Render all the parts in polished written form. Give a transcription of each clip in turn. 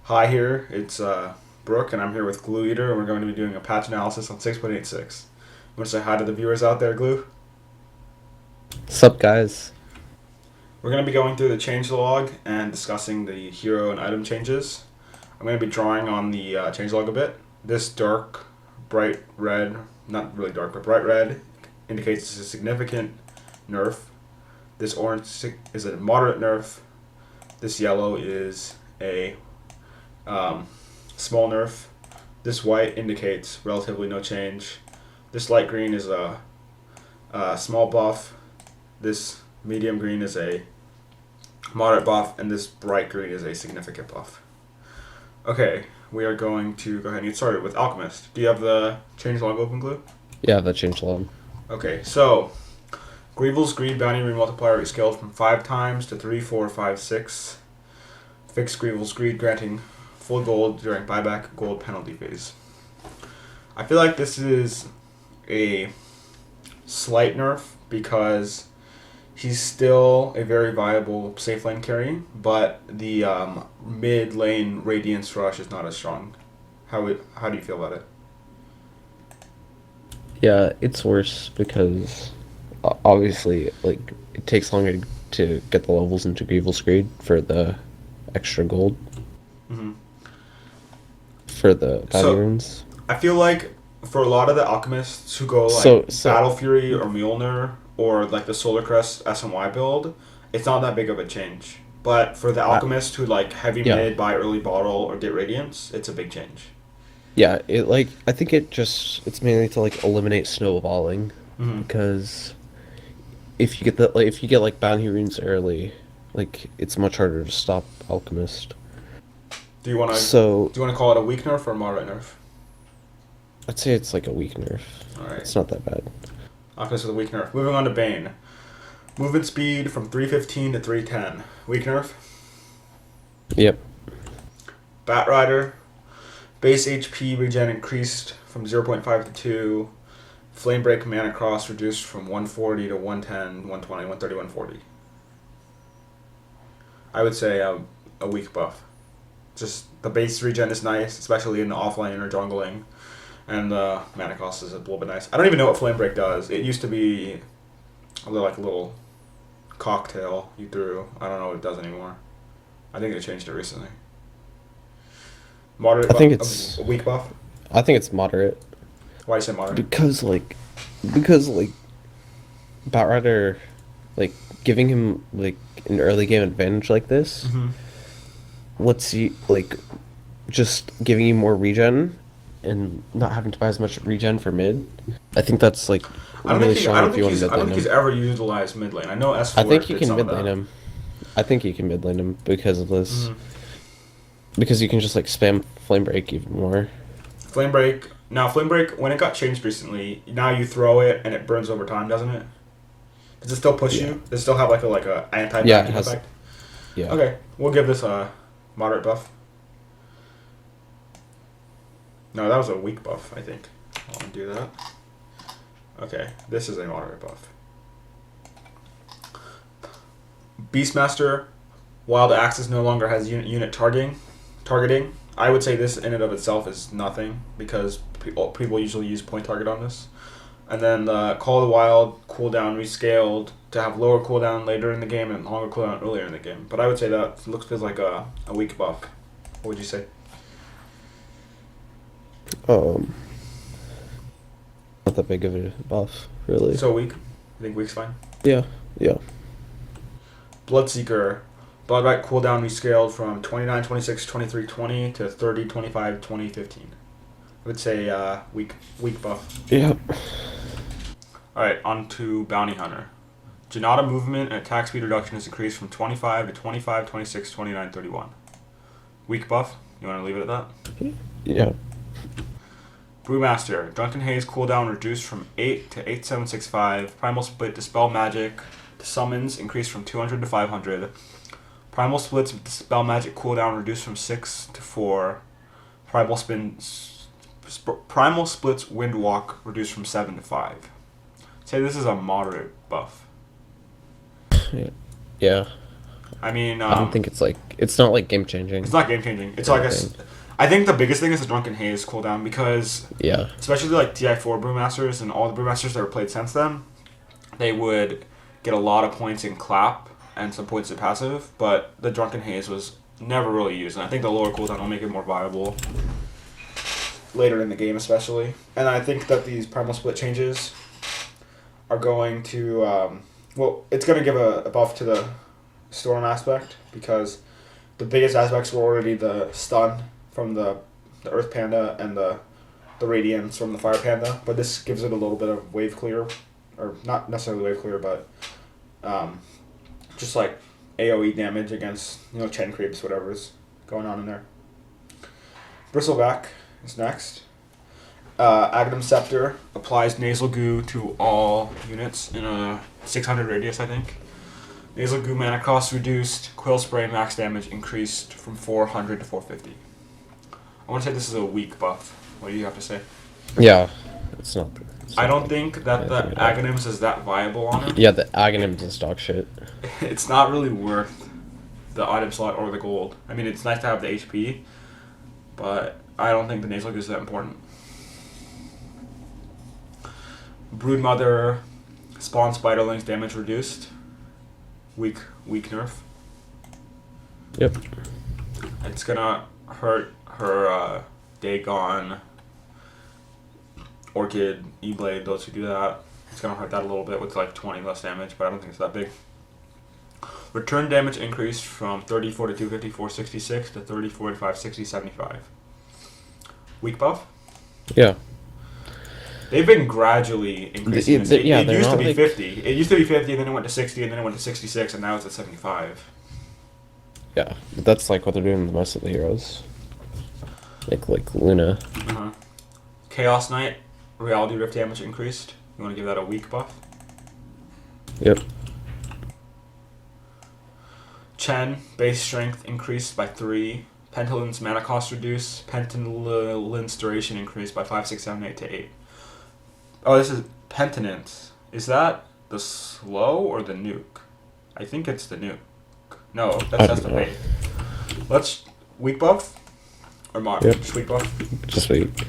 Hi here, it's Brooke, and I'm here with Glue Eater, and we're going to be doing a patch analysis on 6.86. I'm going to say hi to the viewers out there, Glue. Sup, guys? We're going to be going through the changelog and discussing the hero and item changes. I'm going to be drawing on the changelog a bit. This dark, bright red, not really dark, but bright red, indicates a significant nerf. This orange is a moderate nerf. This yellow is a small nerf. This white indicates relatively no change. This light green is a small buff. This medium green is a moderate buff, and this bright green is a significant buff. Okay, we are going to go ahead and get started with Alchemist. Do you have the changelog open, Glue? Yeah, that changed a lot. Okay, so Greevil's Greed Bounty Remultiplier is scaled from 5 times to 3, 4, 5, 6. Fixed Greevil's Greed, granting full gold during buyback gold penalty phase. I feel like this is a slight nerf because he's still a very viable safe lane carry, but the mid lane Radiance Rush is not as strong. How do you feel about it? Yeah, it's worse because obviously, like, it takes longer to get the levels into Grievel's Greed for the extra gold Mm-hmm. for the bounty So runes. I feel like for a lot of the alchemists who go So, like so Battle Fury or Mjolnir or like the Solar Crest SMY build, it's not that big of a change. But for the I, alchemist who like heavy yeah, mid, buy early bottle, or get Radiance, it's a big change. yeah. I think it's mainly to like eliminate snowballing Mm-hmm. because if you get like bounty runes early, like it's much harder to stop alchemist. Do you wanna So do you wanna call it a weak nerf or a moderate nerf? I'd say it's like a weak nerf. All right, It's not that bad. alchemist with a weak nerf. Moving on to Bane. Movement speed from 315 to 310. Weak nerf. Yep. Bat Rider. Base HP regen increased from 0.5 to 2. Flame Break Mana Cross reduced from 140 to 110, 120, 130, 140. I would say a weak buff. Just the base regen is nice, especially in the offlane or jungling, and the mana cost is a little bit nice. I don't even know what Flame Break does. It used to be like a little cocktail you threw. I don't know what it does anymore. I think they changed it recently. Moderate I buff, think it's a weak buff. I think it's moderate Why do you say moderate? because like Batrider, like giving him like an early game advantage like this Mm-hmm. lets you like just giving you more regen and not having to buy as much regen for mid. I think that's like really strong if you want to I mid don't lane think he's him. ever utilized mid lane. I know I S4 think you did can some of mid lane that. him. I think you can mid lane him because of this. Mm-hmm. Because you can just like spam flame break even more. Flame Break. Now, Flame Break, when it got changed recently, now you throw it and it burns over time, doesn't it? Does it still push Yeah. you? Does it still have like a Yeah, it anti-backing has. effect? Yeah. Okay, we'll give this a moderate buff. No, that was a weak buff, I think. I'll do that. Okay, this is a moderate buff. Beastmaster, Wild Axis no longer has unit targeting. I would say this in and of itself is nothing because people usually use point target on this. And then the Call of the Wild cooldown rescaled to have lower cooldown later in the game and longer cooldown earlier in the game. But I would say that feels like a weak buff. What would you say? Um, Not that big of a buff, really. So weak? I think weak's fine. Yeah, yeah. Bloodseeker. Bloodbite cooldown rescaled from 29, 26, 23, 20 to 30, 25, 20, 15. I would say weak buff. Yeah. Alright, on to Bounty Hunter. Janata movement and attack speed reduction is increased from 25 to 25, 26, 29, 31. Weak buff? You want to leave it at that? Yeah. Brewmaster. Drunken Haze cooldown reduced from 8 to 8765. Primal Split Dispel Magic to summons increased from 200 to 500. Primal Splits Dispel Magic cooldown reduced from 6 to 4. Primal Splits Windwalk reduced from 7 to 5. Say this is a moderate buff. Yeah. Yeah. I mean, I don't think it's not like game changing. it's not game changing. It's I guess I think the biggest thing is the Drunken Haze cooldown because Yeah. especially like TI4 Brewmasters and all the Brewmasters that were played since then, they would get a lot of points in clap and some points in passive, but the Drunken Haze was never really used, and I think the lower cooldown will make it more viable later in the game, especially. And I think that these Primal Split changes are going to, it's going to give a buff to the Storm aspect because the biggest aspects were already the stun from the Earth Panda and the Radiance from the Fire Panda, but this gives it a little bit of wave clear, or not necessarily wave clear, but just like AoE damage against Chen creeps, whatever's going on in there. Bristleback is next. Aghanim Scepter applies Nasal Goo to all units in a 600 radius, I think. Nasal Goo mana cost reduced. Quill Spray max damage increased from 400 to 450. I want to say this is a weak buff. What do you have to say? Yeah, it's not. I don't think that the Aghanims is that viable on it. Yeah, the Aghanim's is dog shit. It's not really worth the item slot or the gold. I mean, it's nice to have the HP, but I don't think the Nasal Goo is that important. Broodmother spawn spiderlings damage reduced. Weak nerf. Yep. It's gonna hurt her Dagon, Orchid, E-Blade, those who do that. It's gonna hurt that a little bit with like 20 less damage, but I don't think it's that big. Return damage increased from 34 to 250, 466 to 30, 45, 60, 75. Weak buff? Yeah. They've been gradually increasing. It used to be like 50. It used to be 50, and then it went to 60, and then it went to 66, and now it's at 75. Yeah, but that's like what they're doing with most of the heroes. Like Luna. Uh-huh. Chaos Knight, Reality Rift damage increased. You want to give that a weak buff? Yep. Chen, base strength increased by 3. Pentalin's mana cost reduced. Pentalin's duration increased by 5, 6, 7, 8 to 8. Oh, this is Penitence. Is that the slow or the nuke? I think it's the nuke. No, that's the bait. Let's weak buff or mod. Yep. Just weak buff. Just weak.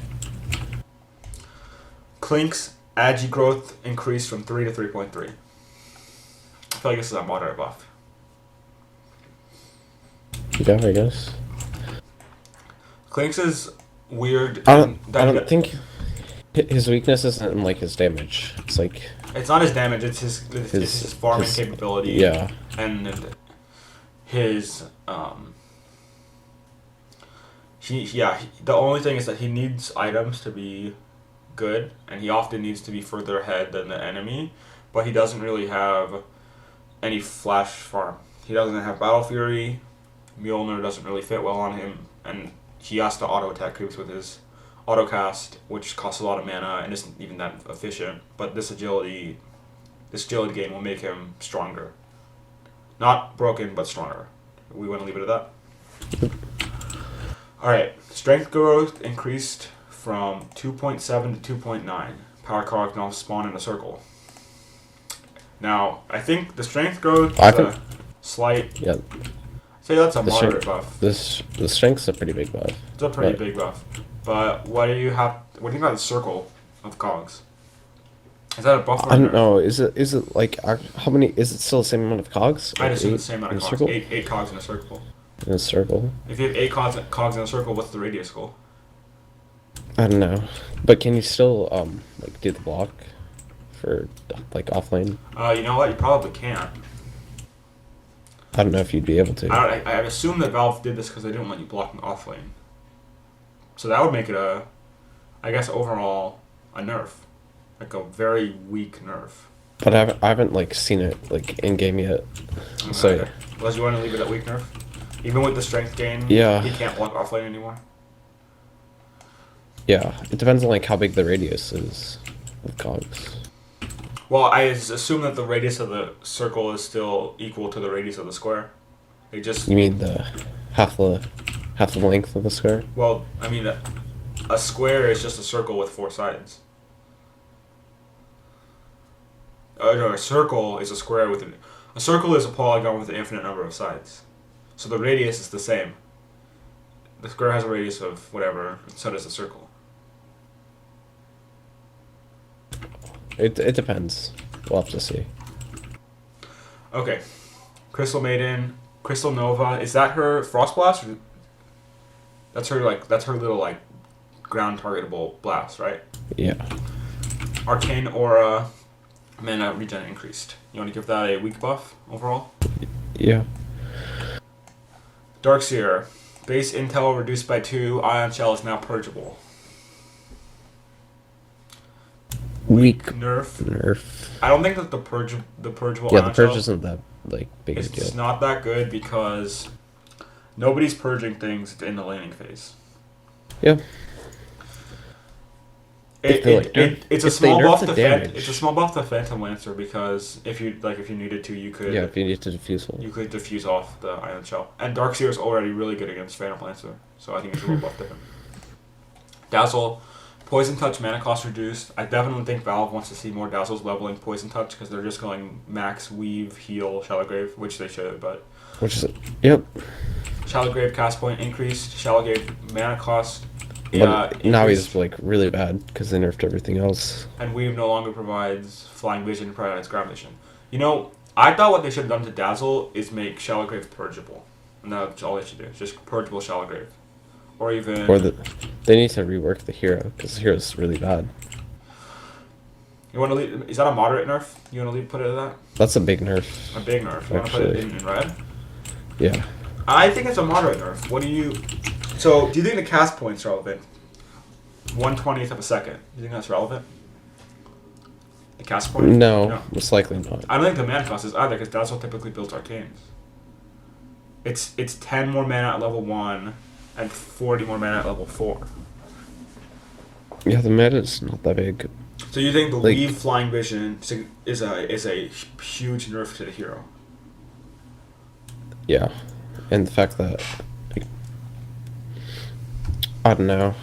Klink's agi growth increased from 3 to 3.3. I feel like this is a moderate buff. Yeah, I guess. Klink's is weird. I don't think his weakness isn't in like his damage. It's like it's not his damage. It's his farming capability. Yeah. And his the only thing is that he needs items to be good, and he often needs to be further ahead than the enemy, but he doesn't really have any flash farm. He doesn't have Battle Fury. Mjolnir doesn't really fit well on him, and he has to auto attack creeps with his autocast, which costs a lot of mana and isn't even that efficient. But this agility gain will make him stronger. Not broken, but stronger. We want to leave it at that. Alright, strength growth increased from 2.7 to 2.9. Power card now spawn in a circle. Now, I think the strength growth is a slight... Yeah. Say that's a moderate buff. The strength's a pretty big buff. It's a pretty big buff. But what do you think about the circle of cogs? Is that a buff or I don't know. Is it like how many? Is it still the same amount of cogs? I'd assume the same amount of cogs. 8 cogs in a circle. In a circle. If you have 8 cogs in a circle, what's the radius goal? I don't know, but can you still like do the block for like offlane? You know what? You probably can. I don't know if you'd be able to. I assume that Valve did this because they didn't let you block offlane. So that would make it I guess overall a nerf, like a very weak nerf. But I haven't like seen it like in game yet. Okay. So Unless you want to leave it at weak nerf, even with the strength gain, yeah, he can't block offlane anymore. Yeah, it depends on like how big the radius is with cogs. Well, I assume that the radius of the circle is still equal to the radius of the square. They just. You mean the half the length of the square? Well, I mean, a square is just a circle with 4 sides. No, a circle is a square with A circle is a polygon with an infinite number of sides. So the radius is the same. The square has a radius of whatever, and so does the circle. It depends. We'll have to see. Okay. Crystal Maiden, Crystal Nova. Is that her Frost Blast? Or that's her little like ground targetable blast, right? Yeah. Arcane Aura, mana regen increased. You want to give that a weak buff overall? Yeah. Darkseer, base intel reduced by 2. Ion Shell is now purgeable. Weak Nerf. I don't think that the purgeable. Yeah, Ion the purge Shell, isn't that big a it's deal. just not that good because nobody's purging things in the laning phase. Yeah. It's a if they small nerf buff the to damage. It's a small buff to Phantom Lancer because if you needed to, you could. Yeah, if you need to diffuse one. You could diffuse off the Ion Shell. And Darkseer is already really good against Phantom Lancer, so I think it's a little buff to him. Dazzle, Poison Touch mana cost reduced. I definitely think Valve wants to see more Dazzles leveling Poison Touch because they're just going max, weave, heal, Shallowgrave, which they should, but... Yep. Shallowgrave cast point increased. Shallowgrave mana cost But now he's like really bad because they nerfed everything else. And Weave no longer provides Flying Vision and provides Ground Vision. You know, I thought what they should have done to Dazzle is make Shallowgrave purgeable. And that's all they should do. Just purgeable Shallowgrave. Or even... They need to rework the hero, because the hero's really bad. You want to leave... Is that a moderate nerf? You want to put it at that? That's a big nerf. A big nerf. You want to put it in red? Yeah. I think it's a moderate nerf. What do you... So, do you think the cast point's relevant? 1/20th of a second. Do you think that's relevant? The cast point? No, most likely not. I don't think the mana cost is either, because Dazzle typically builds arcanes. It's 10 more mana at level 1 and 40 more mana at level 4. Yeah, the meta's not that big. So you think the Weave Flying Vision is a huge nerf to the hero? Yeah, and the fact that I don't know.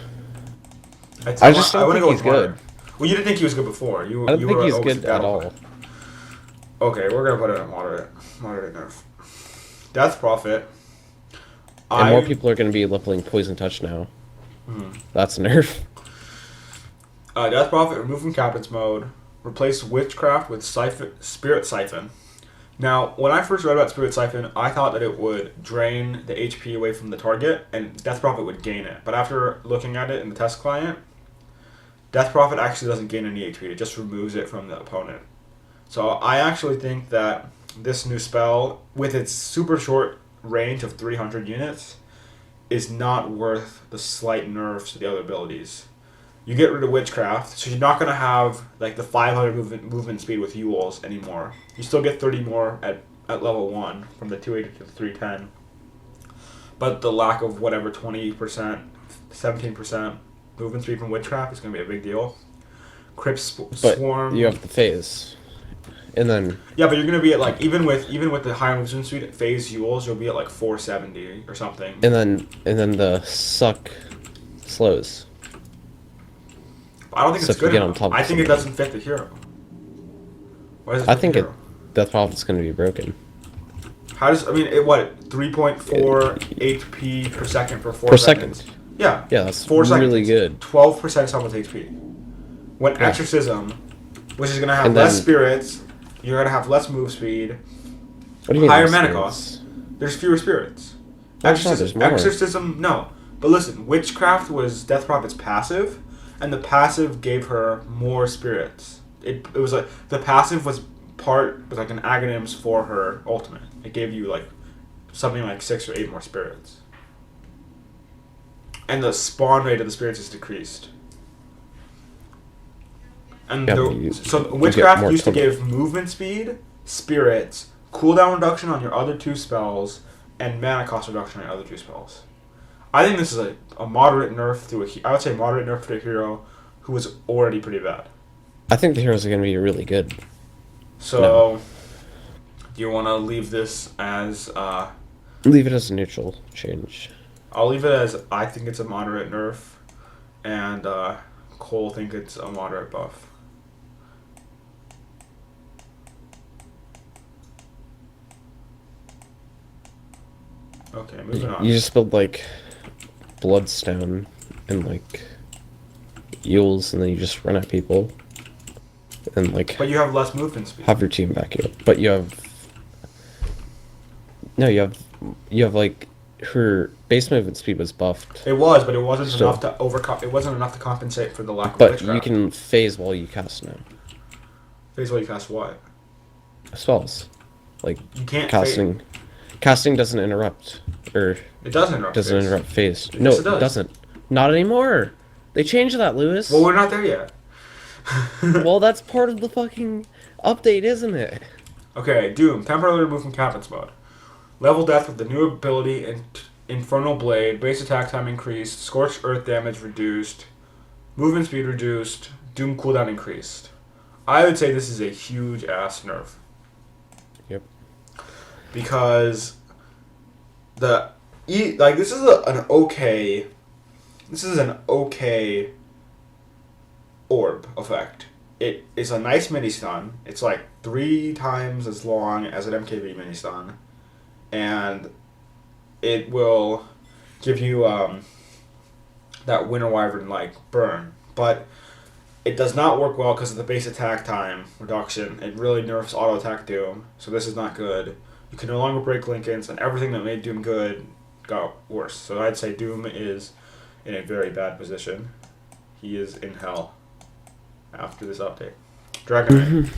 I just don't think he's good. Well, you didn't think he was good before. I don't think he's good at all. Okay, we're gonna put it at moderate nerf. Death Prophet. And more people are gonna be leveling Poison Touch now. That's a nerf. Death Prophet removed from Captain's mode. Replaced Witchcraft with Spirit Siphon. Now, when I first read about Spirit Siphon, I thought that it would drain the HP away from the target, and Death Prophet would gain it. But after looking at it in the test client, Death Prophet actually doesn't gain any HP. It just removes it from the opponent. So I actually think that this new spell, with its super short range of 300 units, is not worth the slight nerfs to the other abilities. You get rid of Witchcraft, so you're not going to have like the 500 movement speed with Yules anymore. You still get 30 more at level 1 from the 280 to the 310. But the lack of whatever 20%, 17% movement speed from Witchcraft is going to be a big deal. Crypt Swarm. But you have the phase. And then... Yeah, but you're going to be at like, even with the higher movement speed, phase Yules, you'll be at like 470 or something. And then the suck slows. I don't think it's good enough. I think it doesn't fit the hero. Why does it fit the hero? Death Prophet's going to be broken. How does... I mean, 3.4 HP per second for 4 seconds? Yeah. Yeah, that's 4 seconds. Really good. 12% someone's HP. When Exorcism, which is going to have less spirits, you're going to have less move speed, what do you mean higher mana cost. There's fewer spirits. Exorcism, no. But listen, Witchcraft was Death Prophet's passive, and the passive gave her more spirits. It was like the passive was like an Aghanims for her ultimate. It gave you like something like 6 or 8 more spirits. And the spawn rate of the spirits is decreased. And so Witchcraft used to give movement speed, spirits, cooldown reduction on your other 2 spells, and mana cost reduction on your other 2 spells. I think this is a moderate nerf to I would say moderate nerf to a hero who was already pretty bad. I think the heroes are going to be really good. So, do you want to leave this as... leave it as a neutral change. I'll leave it as I think it's a moderate nerf, and Cole think it's a moderate buff. Okay, moving on. You just build like Bloodstone and like Eels, and then you just run at people, and like But you have less movement speed. have your team back you up. But you have no, you have like her base movement speed was buffed, It was, but it wasn't So- enough to overcome. It wasn't enough to compensate for the lack of but witchcraft. you can phase while you cast now phase while you cast what? spells. Like You can't casting doesn't interrupt or It doesn't interrupt. doesn't phase. interrupt phase. Yes, No, it it does. doesn't. Not anymore. They changed that, Lewis. Well, we're not there yet. Well, that's part of the fucking update, isn't it? Okay, Doom. Temporarily removed from Captain's mode. Level death with the new ability Infernal Blade. Base attack time increased. Scorched Earth damage reduced. Movement speed reduced. Doom cooldown increased. I would say this is a huge ass nerf. Yep. Because this is an okay. This is an okay orb effect. It is a nice mini stun. It's like 3 times as long as an MKB mini stun, and it will give you that Winter Wyvern like burn. But it does not work well because of the base attack time reduction. It really nerfs auto attack Doom, so this is not good. You can no longer break Lincolns, and everything that made Doom good got worse. So I'd say Doom is in a very bad position. He is in hell after this update. Dragon Knight.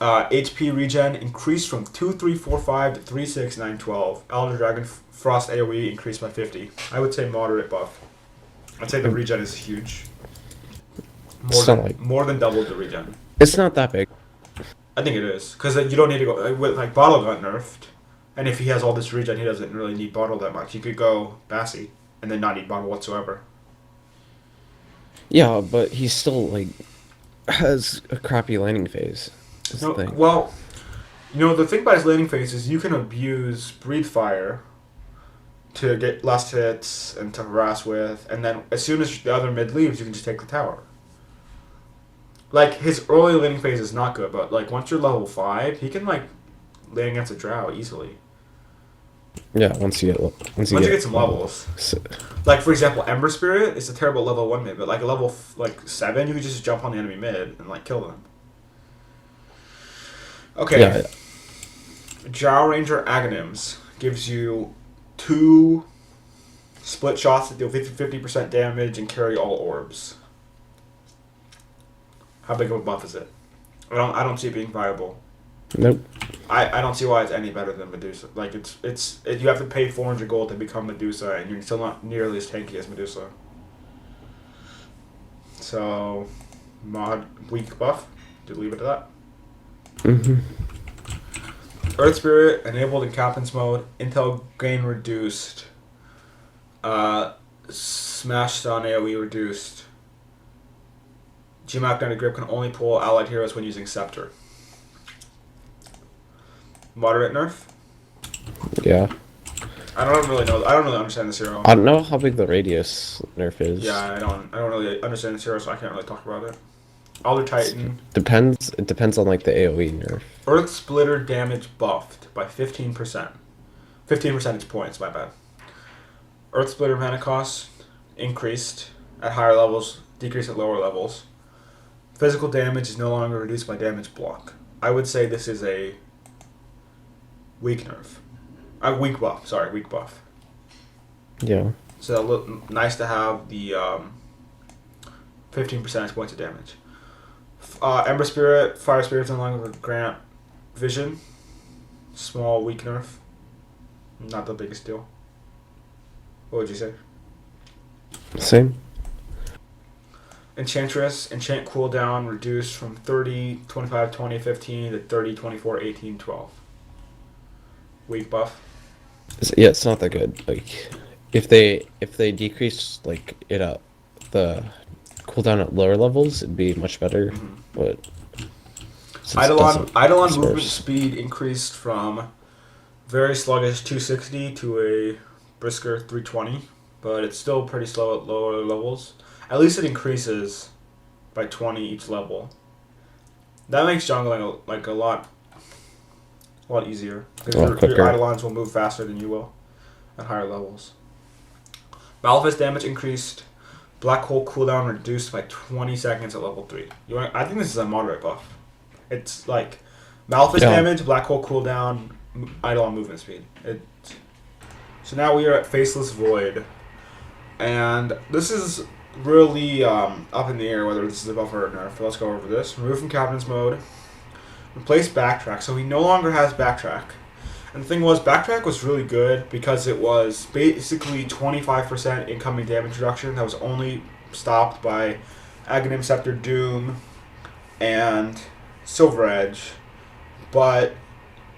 HP regen increased from 2345 to 36912. Elder Dragon Frost AoE increased by 50. I would say moderate buff. I'd say the regen is huge. More than double the regen. It's not that big. I think it is because you don't need to go with like Bottle got nerfed, and if he has all this regen, he doesn't really need Bottle that much. He could go Bassy and then not need Bottle whatsoever. Yeah, but he's still like has a crappy landing phase. That's No, the thing. well, the thing about his landing phase is you can abuse Breathe Fire to get less hits and to harass with, and then as soon as the other mid leaves, you can just take the tower. Like, his early landing phase is not good, but like once you're level 5, he can like lay against a drow easily. Yeah, once you get Some levels. So, Like, for example, Ember Spirit is a terrible level 1 mid, but like a level 7, you can just jump on the enemy mid and like kill them. Okay. yeah, Drow Ranger Aghanim's gives you 2 split shots that deal 50% damage and carry all orbs. How big of a buff is it? I don't see it being viable. nope. I don't see why it's any better than Medusa. Like you have to pay 400 gold to become Medusa, and you're still not nearly as tanky as Medusa. So, mod weak buff. Just leave it at that. Earth Spirit enabled in Captain's mode. Intel gain reduced. Smash stun AoE reduced. Gmap Magnetic Grip can only pull allied heroes when using Scepter. Moderate nerf. Yeah. I don't really know. I don't really understand this hero. I don't know how big the radius nerf is. Yeah, I don't really understand this hero, so I can't really talk about it. Elder Titan. Depends. It depends on like the AOE nerf. Earth Splitter damage buffed by 15%. 15 percentage points, my bad. Earth Splitter mana cost increased at higher levels, decreased at lower levels. Physical damage is no longer reduced by damage block. I would say this is a weak nerf. Weak buff, sorry, weak buff. Yeah. So nice to have the 15 percentage points of damage. Ember Spirit, Fire Spirit's no longer grant vision. Small, weak nerf. Not the biggest deal. What would you say? Same. Enchantress, enchant cooldown reduced from 30, 25, 20, 15 to 30, 24, 18, 12. Weak buff. Yeah, it's not that good. Like, if they decrease like it up, the cooldown at lower levels, it'd be much better. Mm-hmm. But since it doesn't, Eidolon it's movement worse. speed increased from very sluggish 260 to a brisker 320, but it's still pretty slow at lower levels. At least it increases by 20 each level. That makes jungling like a lot A lot easier. Because A lot your quicker. Eidolons will move faster than you will at higher levels. Malphite damage increased. Black hole cooldown reduced by 20 seconds at level 3. I think this is a moderate buff. It's like Malphite damage, black hole cooldown, Eidolon movement speed. So now we are at Faceless Void. And this is really up in the air whether this is a buff or a nerf. Let's go over this. Remove from Captain's mode. Replace Backtrack. So he no longer has Backtrack. And the thing was, Backtrack was really good because it was basically 25% incoming damage reduction that was only stopped by Aghanim Scepter Doom and Silver Edge. But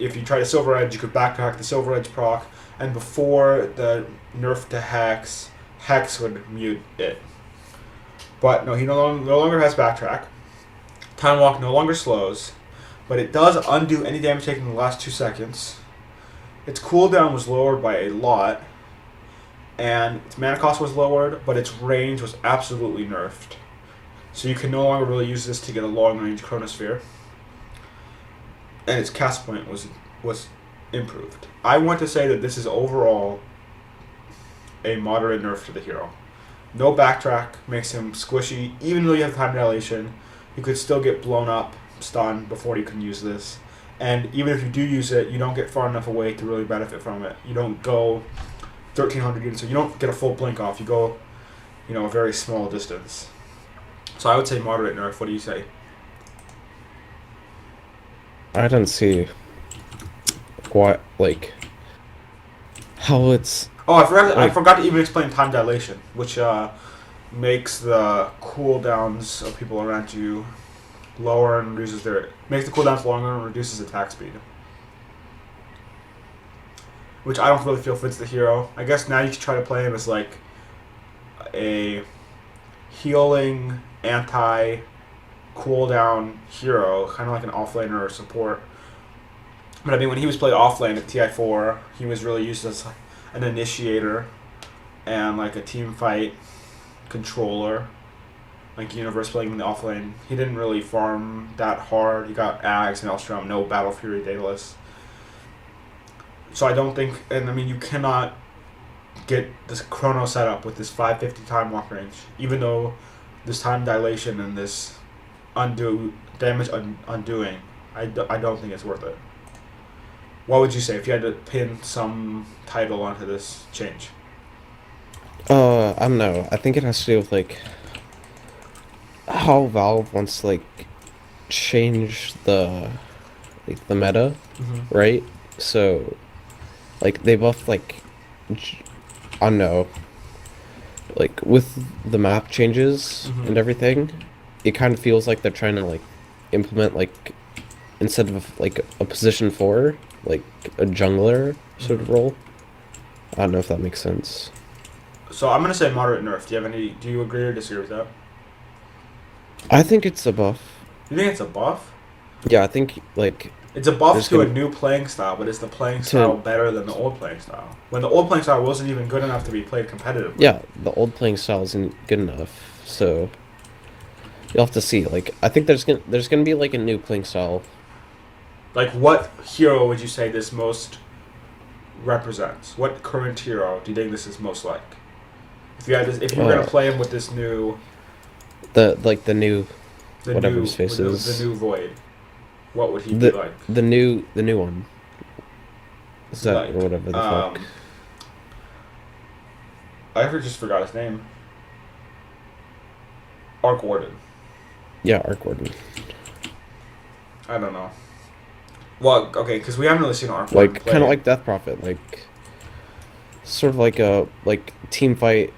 if you try to Silver Edge, you could backtrack the Silver Edge proc, and before the nerf to Hex, Hex would mute it. But no, he no longer has Backtrack. Time Walk no longer slows, but it does undo any damage taken in the last 2 seconds. Its cooldown was lowered by a lot, and its mana cost was lowered, but its range was absolutely nerfed. So you can no longer really use this to get a long-range Chronosphere. And its cast point was improved. I want to say that this is overall a moderate nerf to the hero. No Backtrack makes him squishy. Even though you have time dilation, you could still get blown up, stunned before you can use this. And even if you do use it, you don't get far enough away to really benefit from it. You don't go 1,300 units, so you don't get a full blink off. You go, a very small distance. So I would say moderate nerf. What do you say? I don't see what, how it's... Oh, I forgot to even explain time dilation, which makes the cooldowns of people around you lower and makes the cooldowns longer and reduces attack speed. Which I don't really feel fits the hero. I guess now you can try to play him as like a healing anti-cooldown hero, kind of like an offlaner or support. But I mean, when he was played offlane at TI4, he was really used as an initiator and like a team fight controller. Like Universe playing in the offlane, he didn't really farm that hard. He got Ags and Elstrom, no Battle Fury Daedalus. So I don't think, and I mean, you cannot get this chrono setup with this 550 time walk range, even though this time dilation and this undoing, I don't think it's worth it. What would you say if you had to pin some title onto this change? I don't know. I think it has to do with how Valve wants to change the meta, right? So they both I don't know, with the map changes and everything, it kind of feels like they're trying to implement instead of a position 4, a jungler sort of role. I don't know if that makes sense. So I'm gonna say moderate nerf. Do you agree or disagree with that? I think it's a buff. You think it's a buff? Yeah, I think it's a buff to a new playing style, but is the playing style better than the old playing style? When the old playing style wasn't even good enough to be played competitively. Yeah, the old playing style isn't good enough, so you'll have to see. I think there's gonna be a new playing style. What hero would you say this most represents? What current hero do you think this is most like? If you were gonna play him with this new, the new his face is, the new Void, what would he be like? The new one. Is that or whatever the fuck? I just forgot his name. Arc Warden. Yeah, Arc Warden. I don't know. Well, okay, because we haven't really seen Arc Warden play. Kind of like Death Prophet, sort of a team fight,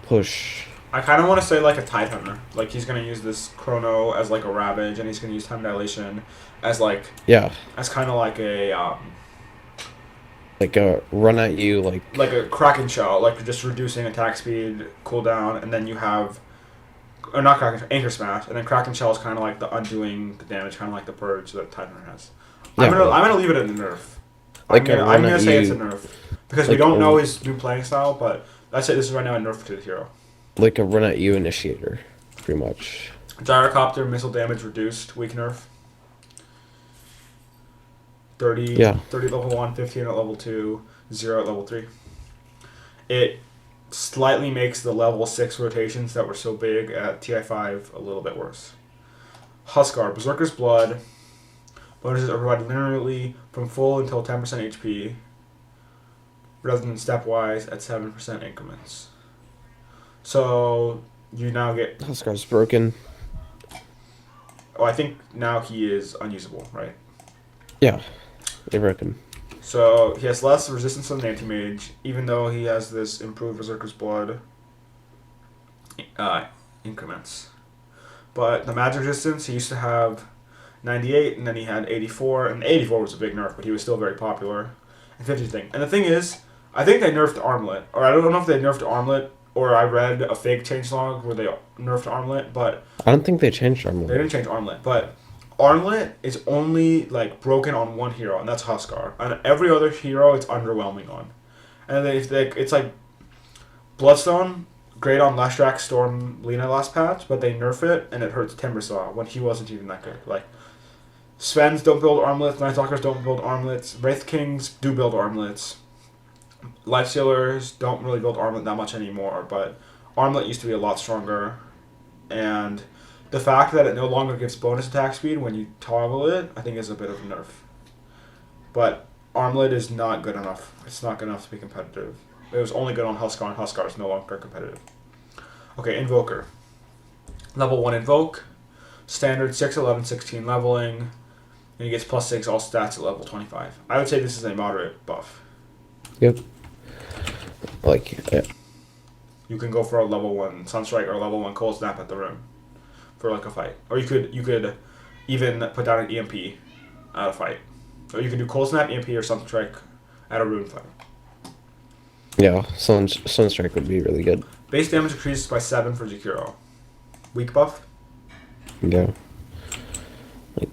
push. I kind of want to say a Tide Hunter. He's going to use this Chrono as a Ravage, and he's going to use Time Dilation as as kind of a run at you, like a Kraken Shell, just reducing attack speed, cooldown, and then you have, or not Kraken, Anchor Smash, and then Kraken Shell is kind of the undoing the damage, kind of like the Purge that Tide Hunter has. Yeah, I'm gonna leave it at a nerf. I'm gonna say it's a nerf because we don't know his new playing style, but I'd say this is right now a nerf to the hero. Like a run at you initiator, pretty much. Gyrocopter, missile damage reduced, weak nerf. 30, Yeah. 30 at level 1, 15 at level 2, 0 at level 3. It slightly makes the level 6 rotations that were so big at TI5 a little bit worse. Huskar, Berserker's Blood. Bonuses are provided linearly from full until 10% HP, rather than stepwise at 7% increments. So you now get. Huskar's broken. Oh, I think now he is unusable, right? Yeah, they broken. So he has less resistance than the Anti-Mage, even though he has this improved Berserker's Blood increments. But the magic resistance, he used to have 98, and then he had 84, and 84 was a big nerf, but he was still very popular. And 50 thing. And the thing is, I think they nerfed Armlet, or I don't know if they nerfed Armlet, or I read a fake changelog where they nerfed Armlet, but I don't think they changed Armlet. They didn't change Armlet, but Armlet is only like broken on one hero, and that's Huskar. On every other hero, it's underwhelming on. And then it's like Bloodstone, great on Leshrac, Storm, Lina last patch, but they nerf it, and it hurts Timbersaw when he wasn't even that good. Like Svens don't build armlets, Night Stalkers don't build armlets, Wraith Kings do build armlets. Lifestealers don't really build armlet that much anymore, but armlet used to be a lot stronger, and the fact that it no longer gives bonus attack speed when you toggle it, I think is a bit of a nerf. But armlet is not good enough. It's not good enough to be competitive. It was only good on Huskar, and Huskar is no longer competitive. Okay, Invoker. Level 1 Invoke. Standard 6, 11, 16 leveling. And he gets plus 6 all stats at level 25. I would say this is a moderate buff. Yep. Like, yeah. You can go for a level 1 Sunstrike or a level 1 Cold Snap at the room for like a fight. Or you could even put down an EMP at a fight. Or you can do Cold Snap, EMP, or Sunstrike at a rune fight. Yeah, Sunstrike would be really good. Base damage increases by 7 for Jakiro. Weak buff? Yeah. Like,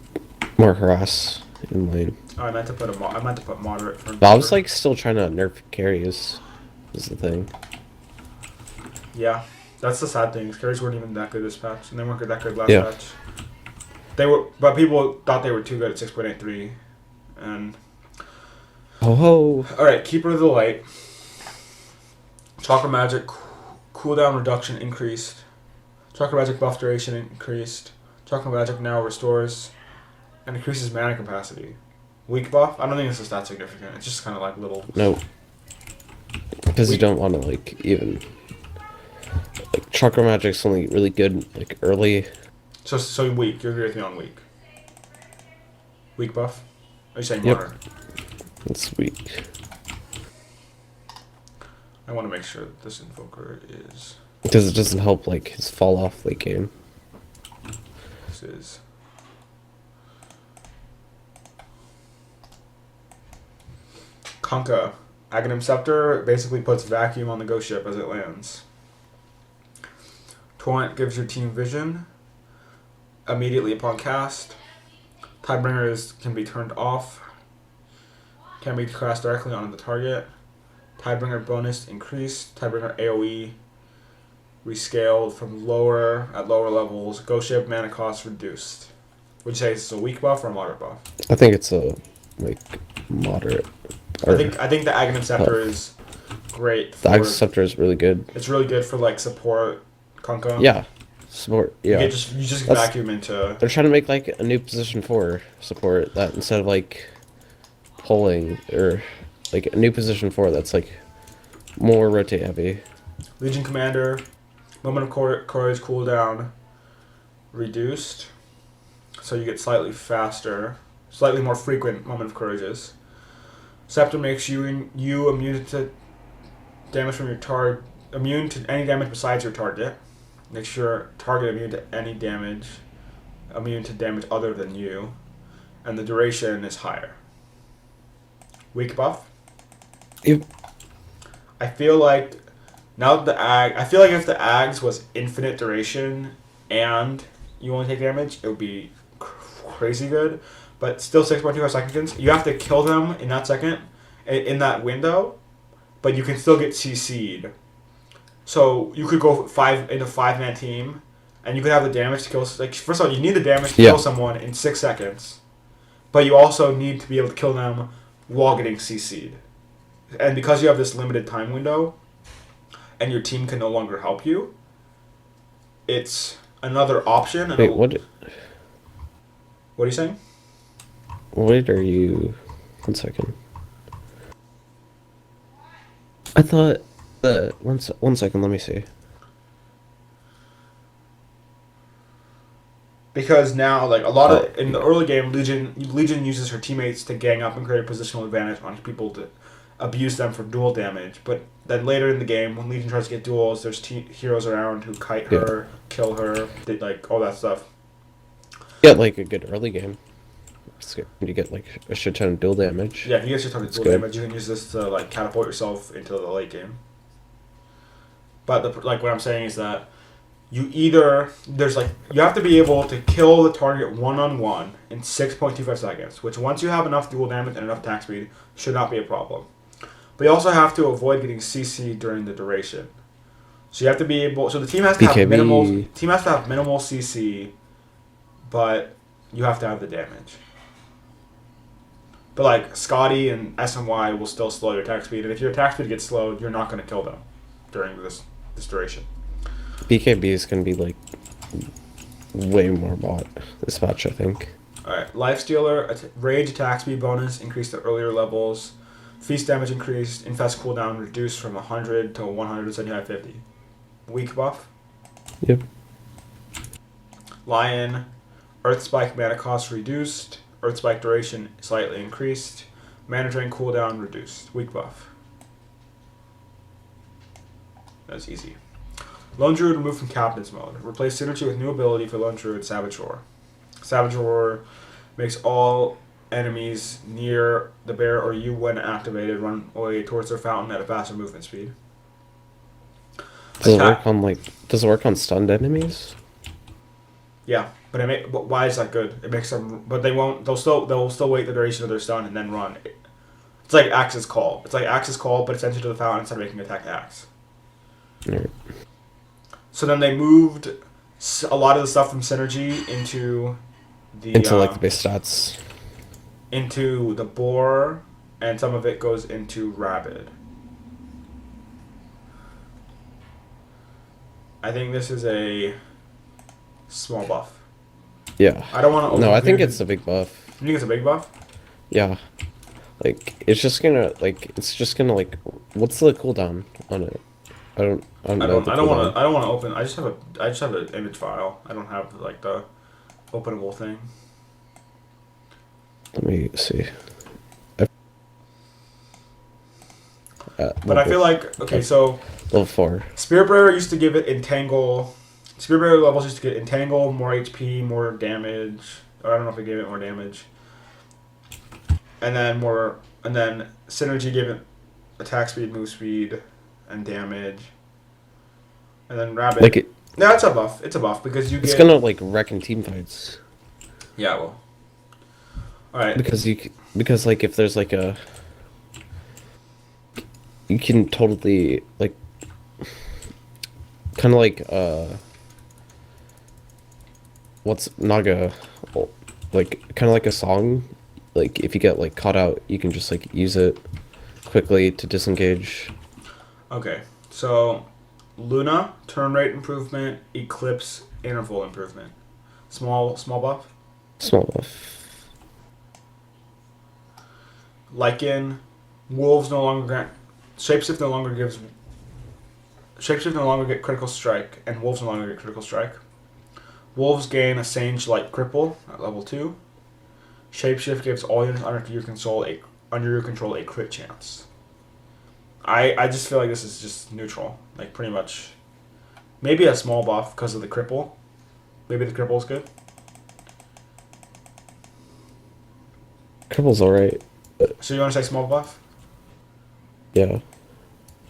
more harass in lane. Oh, I meant to put moderate for. But I was like still trying to nerf carries. Is the thing. Yeah, that's the sad thing. Carries weren't even that good this patch, and they weren't that good last Yeah. patch. They were, but people thought they were too good at 6.83, and. Oh. All right, Keeper of the Light. Chakra Magic cooldown reduction increased. Chakra Magic buff duration increased. Chakra Magic now restores and increases mana capacity. Weak buff? I don't think this is that significant. It's just kind of like little. No. Because you don't want to like even. Like Chakra Magic's only really good like early. So weak. You agree with me on weak? Weak buff? Are you saying Yep. moderate? It's weak. I want to make sure that this Invoker is. Because it doesn't help like his fall off late game. This is. Kunkka. Aghanim Scepter basically puts vacuum on the ghost ship as it lands. Torrent gives your team vision immediately upon cast. Tidebringer can be turned off. Can be cast directly onto the target. Tidebringer bonus increased. Tidebringer AoE rescaled from lower levels. Ghost ship mana cost reduced. Would you say it's a weak buff or a moderate buff? I think it's a like moderate. I think the Aghanim Scepter is great. The Aghanim Scepter is really good. It's really good for like support Kunkka. Yeah, support. Yeah, You just vacuum into. They're trying to make like a new position for support that instead of like pulling or like a new position for that's like more rotate heavy. Legion Commander, Moment of Courage cooldown reduced, so you get slightly more frequent Moment of Courages. Scepter makes you immune to damage from your target, immune to any damage besides your target. Makes your target immune to any damage, immune to damage other than you, and the duration is higher. Weak buff. Yep. I feel like if the Ags was infinite duration and you only take damage, it would be crazy good. But still 6.25 seconds. You have to kill them in that second, in that window, but you can still get CC'd. So you could go 5-man team, and you could have the damage to kill. Like first of all, you need the damage to kill someone in 6 seconds, but you also need to be able to kill them while getting CC'd. And because you have this limited time window, and your team can no longer help you, it's another option. Wait, what? What are you saying? What are you? 1 second. I thought. 1 second. Let me see. Because now, like a lot of in the early game, Legion uses her teammates to gang up and create a positional advantage on people to abuse them for duel damage. But then later in the game, when Legion tries to get duels, there's heroes around who kite her, kill her, like all that stuff. Yeah, like a good early game. You get like a shit ton of duel damage. Yeah, if you get a shit ton of duel damage, you can use this to like catapult yourself into the late game. But what I'm saying is that you have to be able to kill the target 1-on-1 in 6.25 seconds, which once you have enough duel damage and enough attack speed, should not be a problem. But you also have to avoid getting CC during the duration. So you have to be able. So the team has to have minimal. Team has to have minimal CC, but you have to have the damage. But like Scotty and SMY will still slow your attack speed, and if your attack speed gets slowed, you're not going to kill them during this duration. BKB is going to be like way more bot this match, I think. Alright, Lifestealer, Rage attack speed bonus increased to earlier levels. Feast damage increased. Infest cooldown reduced from 100 to 175-50. Weak buff. Yep. Lion, Earth Spike mana cost reduced. Earth Spike duration slightly increased. Mana drain cooldown reduced. Weak buff. That's easy. Lone Druid removed from Captain's mode. Replace synergy with new ability for Lone Druid, Savage Roar. Savage Roar makes all enemies near the bear or you when activated run away towards their fountain at a faster movement speed. Does it work on stunned enemies? Yeah, but why is that good? It makes them, but they won't. They'll still wait the duration of their stun and then run. It's like Axe's Call. It's like Axe's Call, but it's sent you to the fountain instead of making attack Axe. Right. So then they moved a lot of the stuff from Synergy into like the base stats. Into the Boar, and some of it goes into Rabid. I think this is a small buff. Yeah. I don't want to. No, I think it's a big buff. You think it's a big buff? Yeah. Like it's just gonna what's the cooldown on it? I don't know. I don't want to open. I just have an image file. I don't have like the openable thing. Let me see. But I feel like so level 4. Spirit Bearer used to give it Entangle. Spirit Bearer levels used to get Entangle, more HP, more damage. Or I don't know if it gave it more damage. And then Synergy gave it attack speed, move speed, and damage. And then Rabid. No, it's a buff. It's a buff because you get. It's gonna wreck in team fights. Yeah, well. All right. Because like if there's like a. You can totally kind of like what's Naga, kind of like a song. Like if you get caught out, you can just use it quickly to disengage. Okay, so Luna turn rate improvement, Eclipse interval improvement, small buff. Small buff. Lycan, Wolves no longer grant. Shapeshift no longer get critical strike, and Wolves no longer get critical strike. Wolves gain a Sage-like cripple at level 2. Shapeshift gives all units under your control a crit chance. I just feel like this is just neutral, pretty much. Maybe a small buff because of the cripple. Maybe the cripple's good. Cripple's alright. So you want to say small buff? Yeah.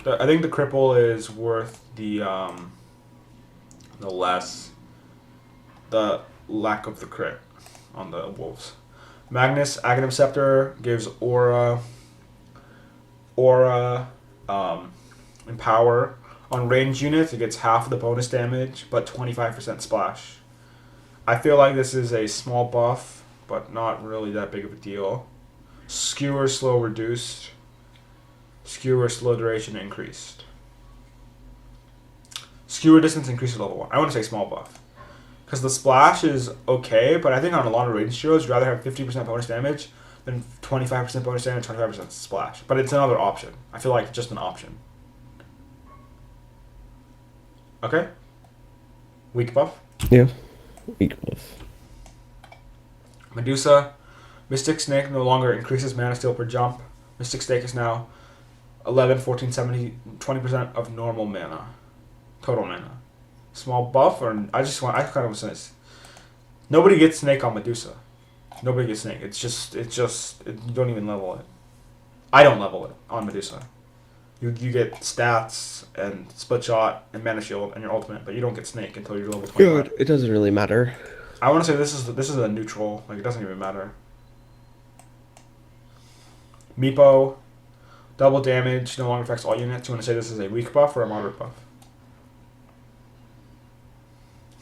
I think the cripple is worth the lack of the crit on the wolves. Magnus Aghanim Scepter gives aura, empower. On ranged units, it gets half of the bonus damage, but 25% splash. I feel like this is a small buff but not really that big of a deal. Skewer slow reduced. Skewer slow duration increased. Skewer distance increased to level 1. I want to say small buff. Because the splash is okay, but I think on a lot of range heroes, you'd rather have 50% bonus damage than 25% bonus damage, 25% splash. But it's another option. I feel like it's just an option. Okay? Weak buff. Yeah. Weak buff. Medusa. Mystic Snake no longer increases mana steal per jump. Mystic Snake is now 11, 14, 70, 20% of normal mana. Total mana. Small buff, or I kind of sense. Nobody gets Snake on Medusa. Nobody gets Snake. You don't even level it. I don't level it on Medusa. You get stats and split shot and mana shield and your ultimate, but you don't get Snake until you're level 25. Good. It doesn't really matter. I want to say this is a neutral. Like, it doesn't even matter. Meepo, double damage, no longer affects all units. You want to say this is a weak buff or a moderate buff?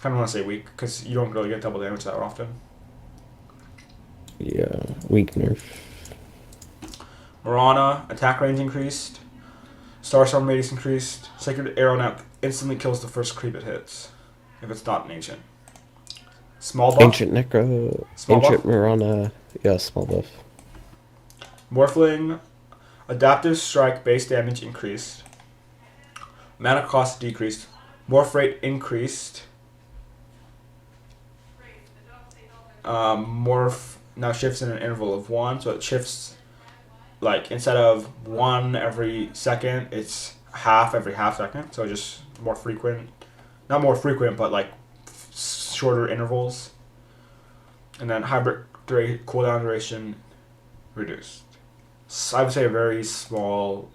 Kind of want to say weak because you don't really get double damage that often. Yeah, weak nerf. Mirana, attack range increased. Starstorm radius increased. Sacred Arrow now instantly kills the first creep it hits, if it's not an ancient. Small buff. Ancient Necro. Small Ancient buff? Mirana. Yeah, small buff. Morphling, adaptive strike base damage increased. Mana cost decreased. Morph rate increased. Morph now shifts in an interval of 1, so it shifts, like, instead of 1 every second, it's half every half second, so just more frequent. Not more frequent, but like shorter intervals. And then hybrid cooldown duration reduced. So I would say a very small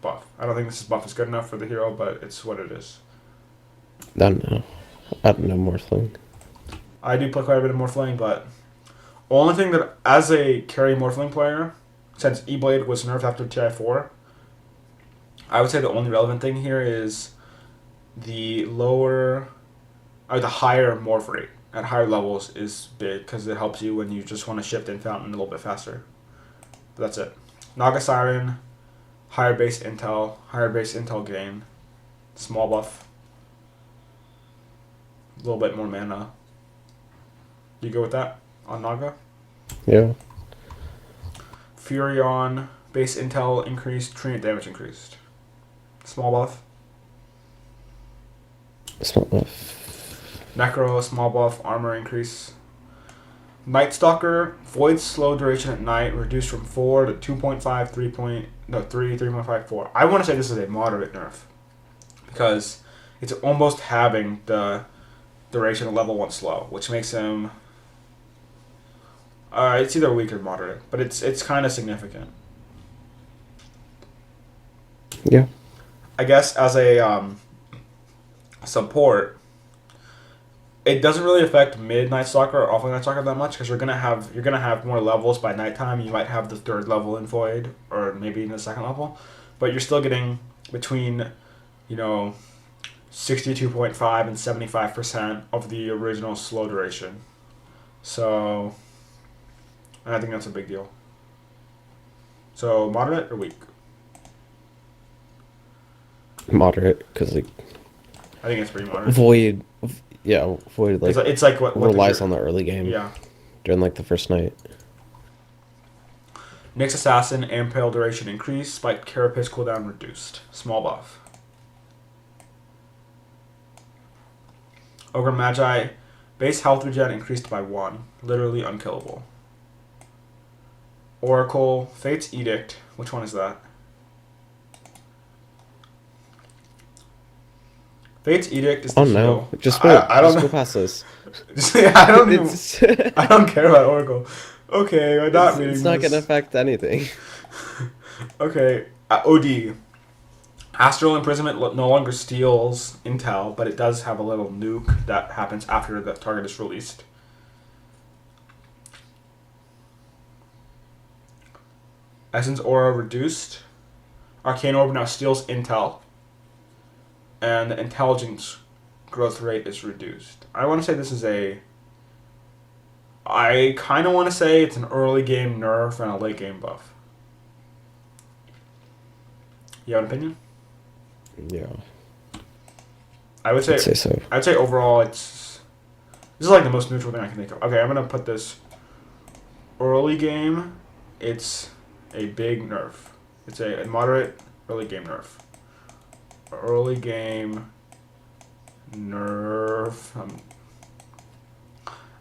buff. I don't think this buff is good enough for the hero, but it's what it is. I don't know. Morphling. I do play quite a bit of Morphling, but only thing that, as a carry Morphling player, since E-Blade was nerfed after TI4, I would say the only relevant thing here is the higher morph rate at higher levels is big because it helps you when you just want to shift in fountain a little bit faster. But that's it. Naga Siren, higher base intel gain, small buff, a little bit more mana. You go with that on Naga? Yeah. Furion, base intel increased, trinket damage increased. Small buff. Small buff. Necro, small buff, armor increase. Night Stalker, void slow duration at night, reduced from 4 to 2.5, 3.54. I want to say this is a moderate nerf. Because it's almost halving the duration of level 1 slow, which makes him... it's either weak or moderate, but it's kind of significant. Yeah. I guess as a support, it doesn't really affect mid Night Stalker or off Night Stalker that much because you're gonna have more levels by nighttime. You might have the 3rd level in Void or maybe in the 2nd level, but you're still getting between 62.5 and 75% of the original slow duration. So, and I think that's a big deal. So moderate or weak? Moderate, because like I think it's pretty moderate. Void like it's like what relies on the early game. Yeah. During like the first night. Nyx Assassin, Impale duration increased, Spike Carapace cooldown reduced. Small buff. Ogre Magi, base health regen increased by 1. Literally unkillable. Oracle, Fate's Edict. Which one is that? Fate's Edict is the heal. Just go past this. I don't care about Oracle. Okay, I'm not reading this. It's not going to affect anything. Okay, OD. Astral Imprisonment no longer steals intel, but it does have a little nuke that happens after the target is released. Essence Aura reduced. Arcane Orb now steals intel. And the intelligence growth rate is reduced. I want to say this is a I kind of want to say it's an early game nerf and a late game buff. You have an opinion? Yeah. I would say. I'd say so. I'd say overall, this is like the most neutral thing I can think of. Okay, I'm gonna put this early game. It's a big nerf. It's a moderate early game nerf. Early game nerf.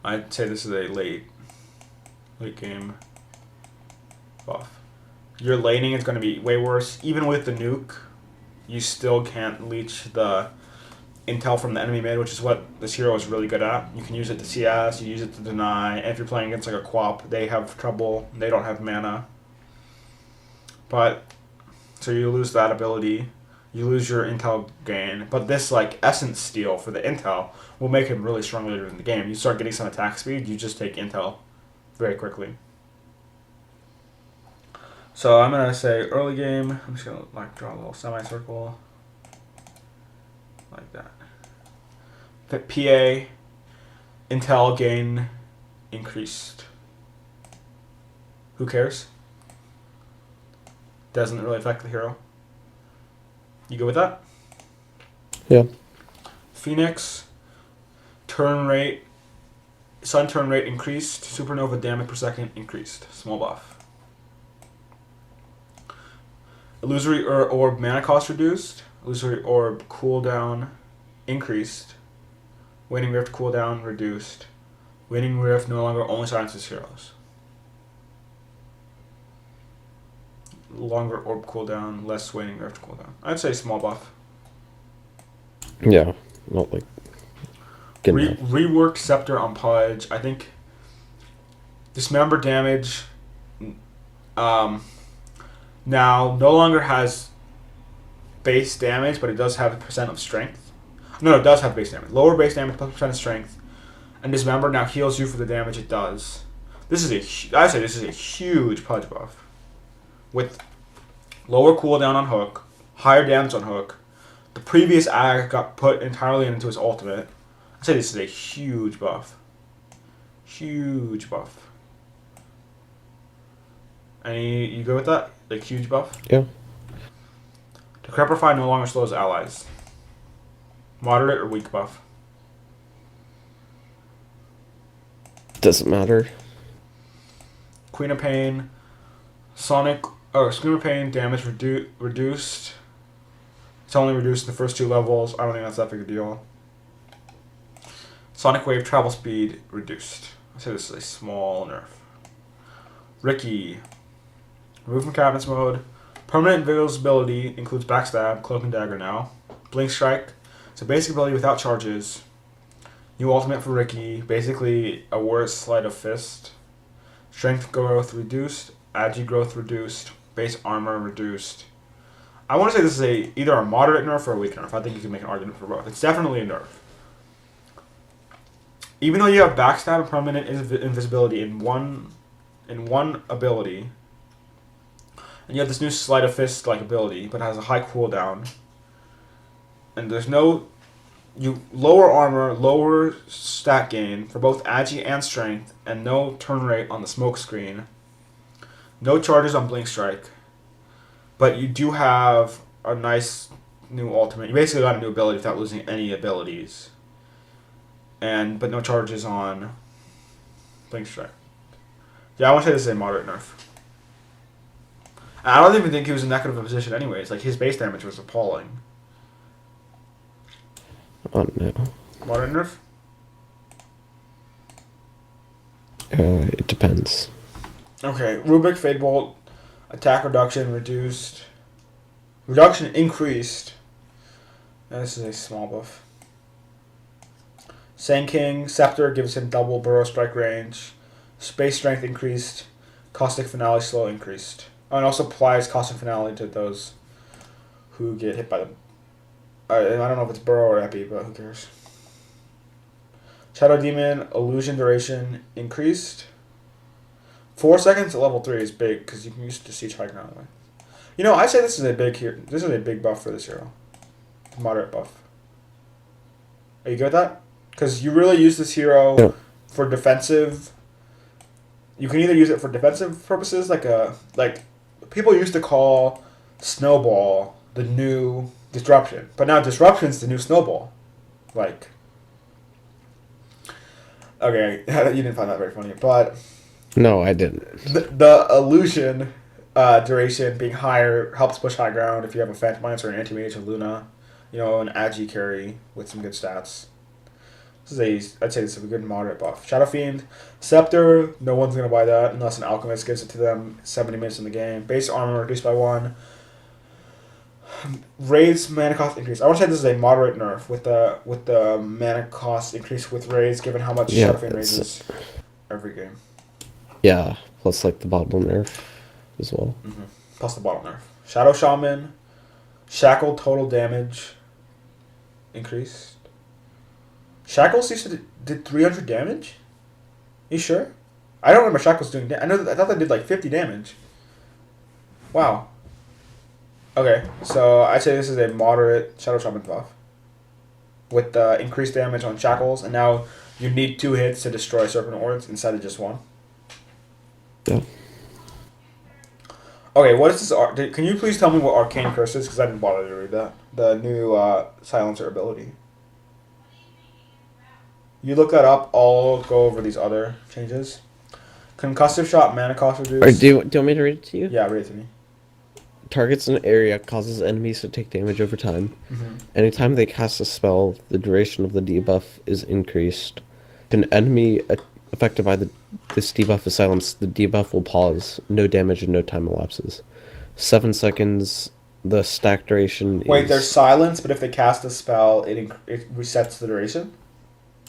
I'd say this is a late game buff. Your laning is going to be way worse. Even with the nuke, you still can't leech the intel from the enemy mid, which is what this hero is really good at. You can use it to CS, you use it to deny, and if you're playing against like a Quap, they have trouble, they don't have mana. But, so you lose that ability, you lose your intel gain, but this like essence steal for the intel will make him really strong later in the game. You start getting some attack speed, you just take intel very quickly. So I'm gonna say early game. I'm just gonna like draw a little semicircle, like that. PA, intel gain increased. Who cares? Doesn't really affect the hero. You go with that? Yeah. Phoenix, turn rate, sun turn rate increased. Supernova damage per second increased. Small buff. Illusory orb mana cost reduced. Illusory orb cooldown increased. Waning Rift cooldown reduced. Waning Rift no longer only silences heroes. Longer orb cooldown, less Waning Rift cooldown. I'd say small buff. Yeah. Not like. Reworked Scepter on Pudge. I think Dismember damage now no longer has base damage, but it does have a percent of strength. No, it does have base damage. Lower base damage plus percent of strength. And Dismember now heals you for the damage it does. I'd say this is a huge Pudge buff. With lower cooldown on Hook, higher damage on Hook. The previous ag got put entirely into his ultimate. I'd say this is a huge buff. Huge buff. You go with that? Like huge buff? Yeah. Decrepify no longer slows allies. Moderate or weak buff? Doesn't matter. Queen of Pain. Scream of Pain damage reduced. It's only reduced in the first 2 levels. I don't think that's that big a deal. Sonic Wave travel speed reduced. I'd say this is a small nerf. Riki. Remove from cabinets mode. Permanent invisibility includes backstab, cloak and dagger now. Blink strike. It's a basic ability without charges. New ultimate for Riki. Basically a worse sleight of fist. Strength growth reduced. Agi growth reduced. Base armor reduced. I want to say this is either a moderate nerf or a weak nerf. I think you can make an argument for both. It's definitely a nerf. Even though you have backstab and permanent invisibility in one ability, and you have this new sleight of fist like ability, but it has a high cooldown, and there's no lower armor, lower stat gain for both agi and strength, and no turn rate on the smoke screen. No charges on blink strike, but you do have a nice new ultimate. You basically got a new ability without losing any abilities. But no charges on blink strike. Yeah, I want to say this is a moderate nerf. And I don't even think he was in that good of a position anyways. Like, his base damage was appalling. Oh no. Moderate nerf? It depends. Okay, Rubik Fade Bolt, attack reduction reduced. Reduction increased. This is a small buff. Sand King, Scepter gives him double burrow strike range. Space strength increased. Caustic Finale slow increased. Oh, and also applies Caustic Finale to those who get hit by them. I don't know if it's burrow or epi, but who cares. Shadow Demon, illusion duration increased. 4 seconds at level 3 is big because you can use it to siege high ground. You know, I say this is a big buff for this hero. Moderate buff. Are you good with that? Because you really use this hero for defensive You can either use it for defensive purposes, like people used to call Snowball the new Disruption, but now Disruption's the new Snowball. Like, okay, you didn't find that very funny, but No, I didn't. the illusion duration being higher helps push high ground if you have a Phantom Lance or an Anti-Mage or Luna, an Agi carry with some good stats. I'd say this is a good moderate buff. Shadow Fiend, Scepter, no one's gonna buy that unless an Alchemist gives it to them 70 minutes in the game. Base armor reduced by 1. Raise mana cost increase. I want to say this is a moderate nerf with the mana cost increase with raise, given how much Shadow Fiend raises every game. Yeah, plus like the bottle nerf as well. Mm-hmm. Plus the bottle nerf. Shadow Shaman, Shackle total damage increased. Shackles used to did 300 damage? You sure? I don't remember Shackles doing I thought they did like 50 damage. Wow. Okay, so I'd say this is a moderate Shadow Shaman buff. With increased damage on Shackles, and now you need 2 hits to destroy Serpent Ords instead of just 1. Yeah. Okay, what is this? Can you please tell me what Arcane Curse is? Because I didn't bother to read that. The new Silencer ability. You look that up, I'll go over these other changes. Concussive Shot, mana cost reduced. Or do you want me to read it to you? Yeah, read it to me. Targets an area, causes enemies to take damage over time. Mm-hmm. Anytime they cast a spell, the duration of the debuff is increased. If an enemy affected by this debuff is silenced, the debuff will pause. No damage and no time elapses. 7 seconds, the stack duration Wait, there's silence, but if they cast a spell, it resets the duration?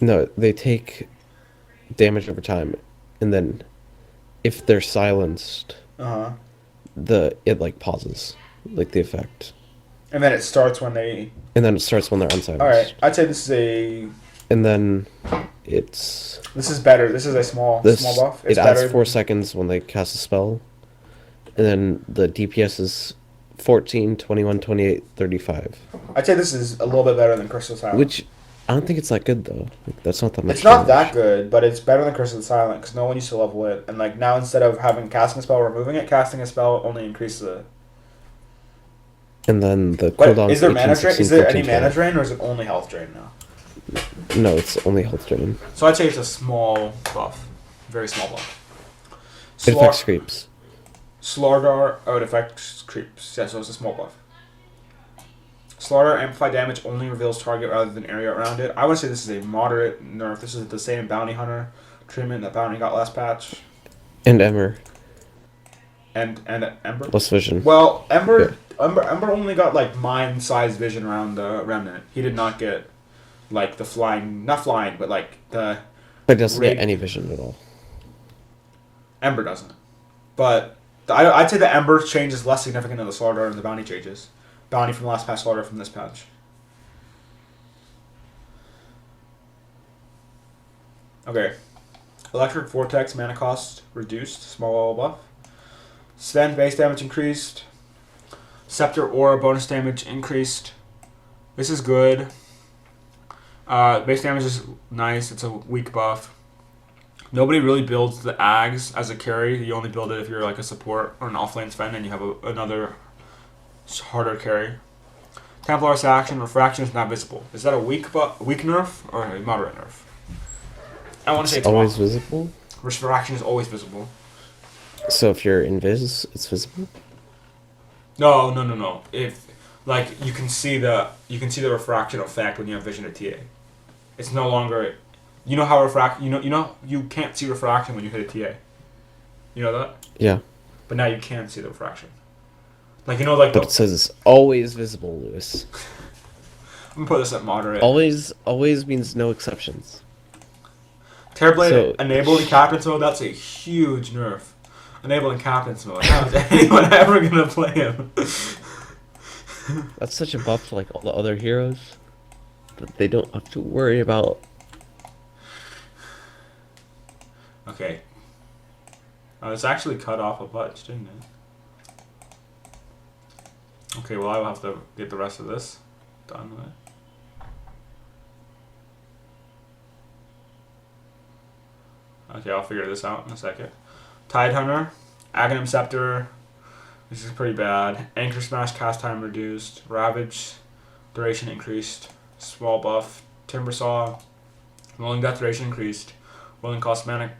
No, they take damage over time, and then if they're silenced, Uh-huh. it like pauses, like the effect. And then it starts when they... And then it starts when they're unsilenced. Alright, I'd say this is a... And then it's... This is better. This is a small buff. It adds 4 seconds when they cast a spell. And then the DPS is 14, 21, 28, 35. I'd say this is a little bit better than Crystal Silence. Which, I don't think it's that good, though. Like, that's not that much It's not damage. that good, but it's better than Curse of the Silent, because no one used to level it. And like now, instead of having casting a spell, removing it, casting a spell only increases the... And then the But cooldown is there 18, mana drain? 16, Is there 14, any mana 12. drain, or is it only health drain now? No, it's only health drain. So I'd say it's a small buff. Very small buff. It affects creeps. Slardar, it affects creeps. Yeah, so it's a small buff. Slardar amplified damage only reveals target rather than area around it. I would say this is a moderate nerf. This is the same Bounty Hunter treatment that Bounty got last patch. And Ember. And Ember? Less vision. Well, Ember only got like mind-sized vision around the remnant. He did not get like the flying, not flying, but like the... But it doesn't get any vision at all. Ember doesn't. But I'd say the Ember change is less significant than the Slardar and the Bounty changes. Bounty from the last patch, Slardar from this patch. Okay. Electric Vortex mana cost reduced, small buff. Sven base damage increased. Scepter Aura bonus damage increased. This is good. Base damage is nice. It's a weak buff. Nobody really builds the Ags as a carry. You only build it if you're like a support or an offlane Sven and you have another harder carry. Templar's action, Refraction is not visible. Is that a weak nerf or a moderate nerf? I want to say it's always visible. Refraction is always visible. So if you're invis, it's visible. No. If like you can see the refraction effect when you have vision of TA. It's no longer. You know how you can't see refraction when you hit a TA. You know that? Yeah. But now you can see the refraction. Like like. But it says it's always visible, Lewis. I'm gonna put this at moderate. Always means no exceptions. Terrorblade enabling Captain's Mode. That's a huge nerf. Enabling Captain's Mode. How is anyone ever gonna play him? That's such a buff to like all the other heroes that they don't have to worry about. Okay. It's actually cut off a bunch, didn't it? Okay, well I will have to get the rest of this done with. Okay, I'll figure this out in a second. Tidehunter, Aghanim Scepter, this is pretty bad. Anchor Smash, cast time reduced. Ravage, duration increased. Small buff. Timbersaw, rolling death duration increased. Rolling cost mana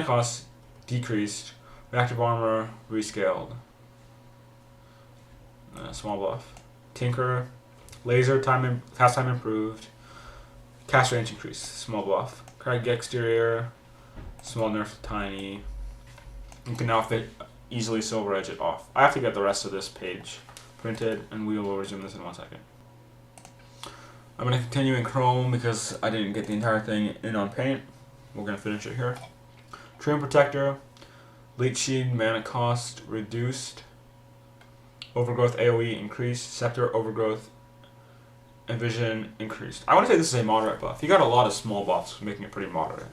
cost decreased. Reactive armor rescaled. Small buff. Tinker, laser cast time improved. Cast range increased. Small buff. Craig Exterior, small nerf tiny. You can now fit easily silver edge it off. I have to get the rest of this page printed, and we will resume this in 1 second. I'm going to continue in Chrome because I didn't get the entire thing in on Paint. We're going to finish it here. Trim Protector, Leech Sheen, mana cost reduced. Overgrowth AoE increased. Scepter Overgrowth and Vision increased. I want to say this is a moderate buff. You got a lot of small buffs, making it pretty moderate.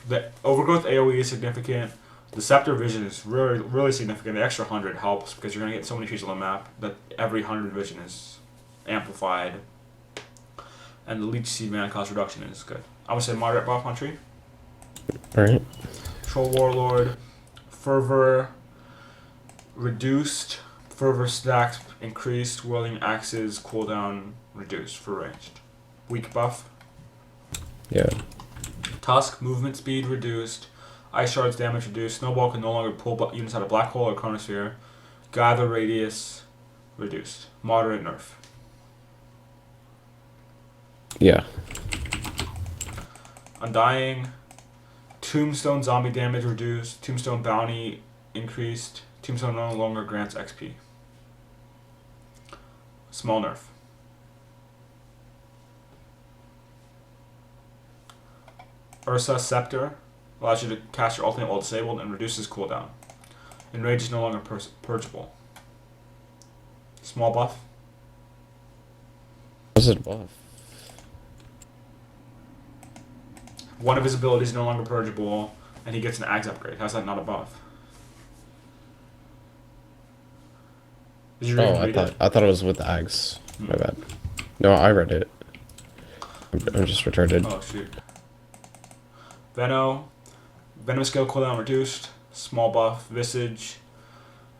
The Overgrowth AoE is significant. The Scepter Vision is really, really significant. The extra 100 helps because you're going to get so many creatures on the map that every 100 vision is amplified. And the Leech Seed mana cost reduction is good. I would say moderate buff on Tree. Alright. Troll Warlord, Fervor reduced. Fervor stacks increased. Whirling Axes cooldown reduced for ranged. Weak buff. Yeah. Tusk, movement speed reduced. Ice Shards damage reduced. Snowball can no longer pull units out of Black Hole or Chronosphere. Gather radius reduced. Moderate nerf. Yeah. Undying. Tombstone zombie damage reduced. Tombstone bounty increased. Tombstone no longer grants XP. Small nerf. Ursa Scepter allows you to cast your ultimate while disabled and reduces cooldown. Enrage is no longer purgeable. Small buff. What's it buff? One of his abilities is no longer purgeable, and he gets an Ags upgrade. How's that not a buff? Did you read it? I thought it was with the Ags. My bad. No, I read it. I'm just retarded. Oh shoot. Venom skill cooldown reduced. Small buff. Visage.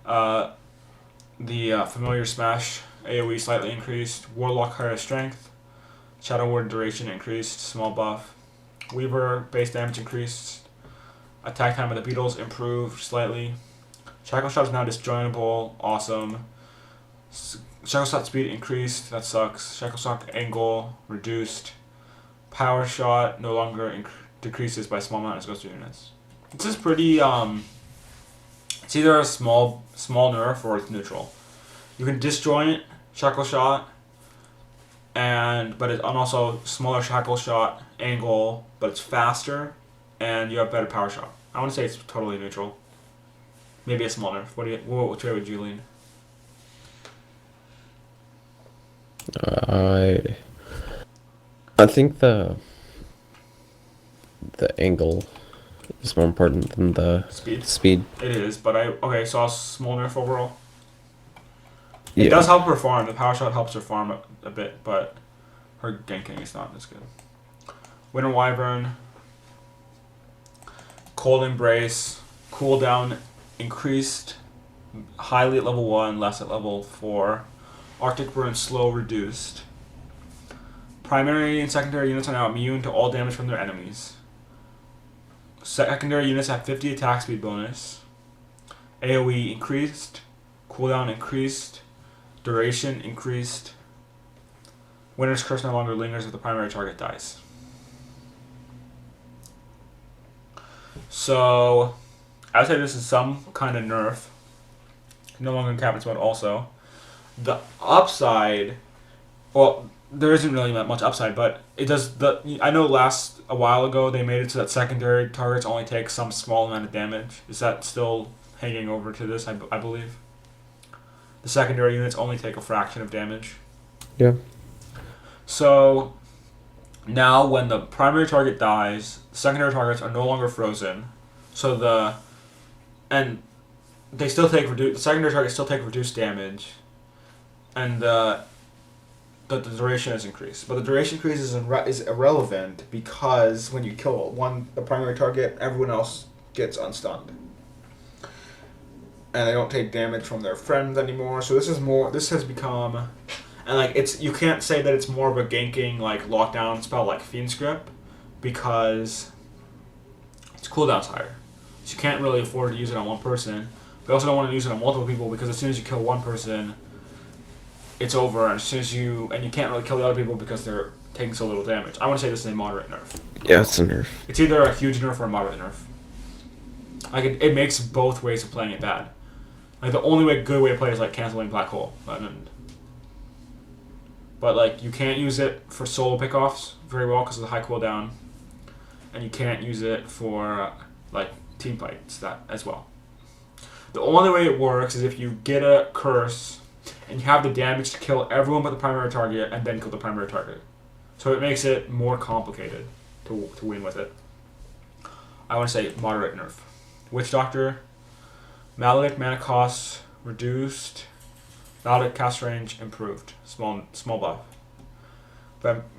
The familiar smash AoE slightly increased. Warlock higher strength. Shadow Ward duration increased. Small buff. Weaver base damage increased. Attack time of the Beetles improved slightly. Shackle Shot is now disjointable. Awesome. Shackle Shot speed increased. That sucks. Shackle Shot angle reduced. Power Shot no longer decreases by small amount as goes to units. This is pretty. It's either a small nerf or it's neutral. You can disjoint Shackle Shot, but it's also smaller Shackle Shot angle, but it's faster, and you have better Power Shot. I want to say it's totally neutral. Maybe a small nerf. Which way would you lean? I think the angle is more important than the speed. It is, but so a small nerf overall. Yeah. It does help her farm. The Power Shot helps her farm a bit, but her ganking is not as good. Winter Wyvern, Cold Embrace, cooldown increased, highly at level 1, less at level 4. Arctic Burn slow reduced. Primary and secondary units are now immune to all damage from their enemies. Secondary units have 50 attack speed bonus. AoE increased, cooldown increased, duration increased. Winter's Curse no longer lingers if the primary target dies. So, I would say this is some kind of nerf. No longer in Captain's Mode also. The upside, well, there isn't really that much upside, but it does. I know a while ago they made it so that secondary targets only take some small amount of damage. Is that still hanging over to this? I believe. The secondary units only take a fraction of damage. Yeah. So now when the primary target dies, the secondary targets are no longer frozen. So the secondary targets still take reduced damage, and the duration is increased. But the duration increase is irrelevant because when you kill the primary target, everyone else gets unstunned. And they don't take damage from their friends anymore. So this has become, and like it's, you can't say that it's more of a ganking like lockdown spell like Fiend's Grip, because its cooldown's higher. So you can't really afford to use it on one person. But you also don't want to use it on multiple people, because as soon as you kill one person, it's over. And as soon as you can't really kill the other people because they're taking so little damage. I want to say this is a moderate nerf. Yeah, it's a nerf. It's either a huge nerf or a moderate nerf. Like it makes both ways of playing it bad. Like the only good way to play is like canceling Black Hole. But like you can't use it for solo pickoffs very well because of the high cooldown, and you can't use it for like team fights that as well. The only way it works is if you get a curse and you have the damage to kill everyone but the primary target and then kill the primary target. So it makes it more complicated to win with it. I want to say moderate nerf. Witch Doctor, Maledict mana cost reduced, Maledict cast range improved, small buff.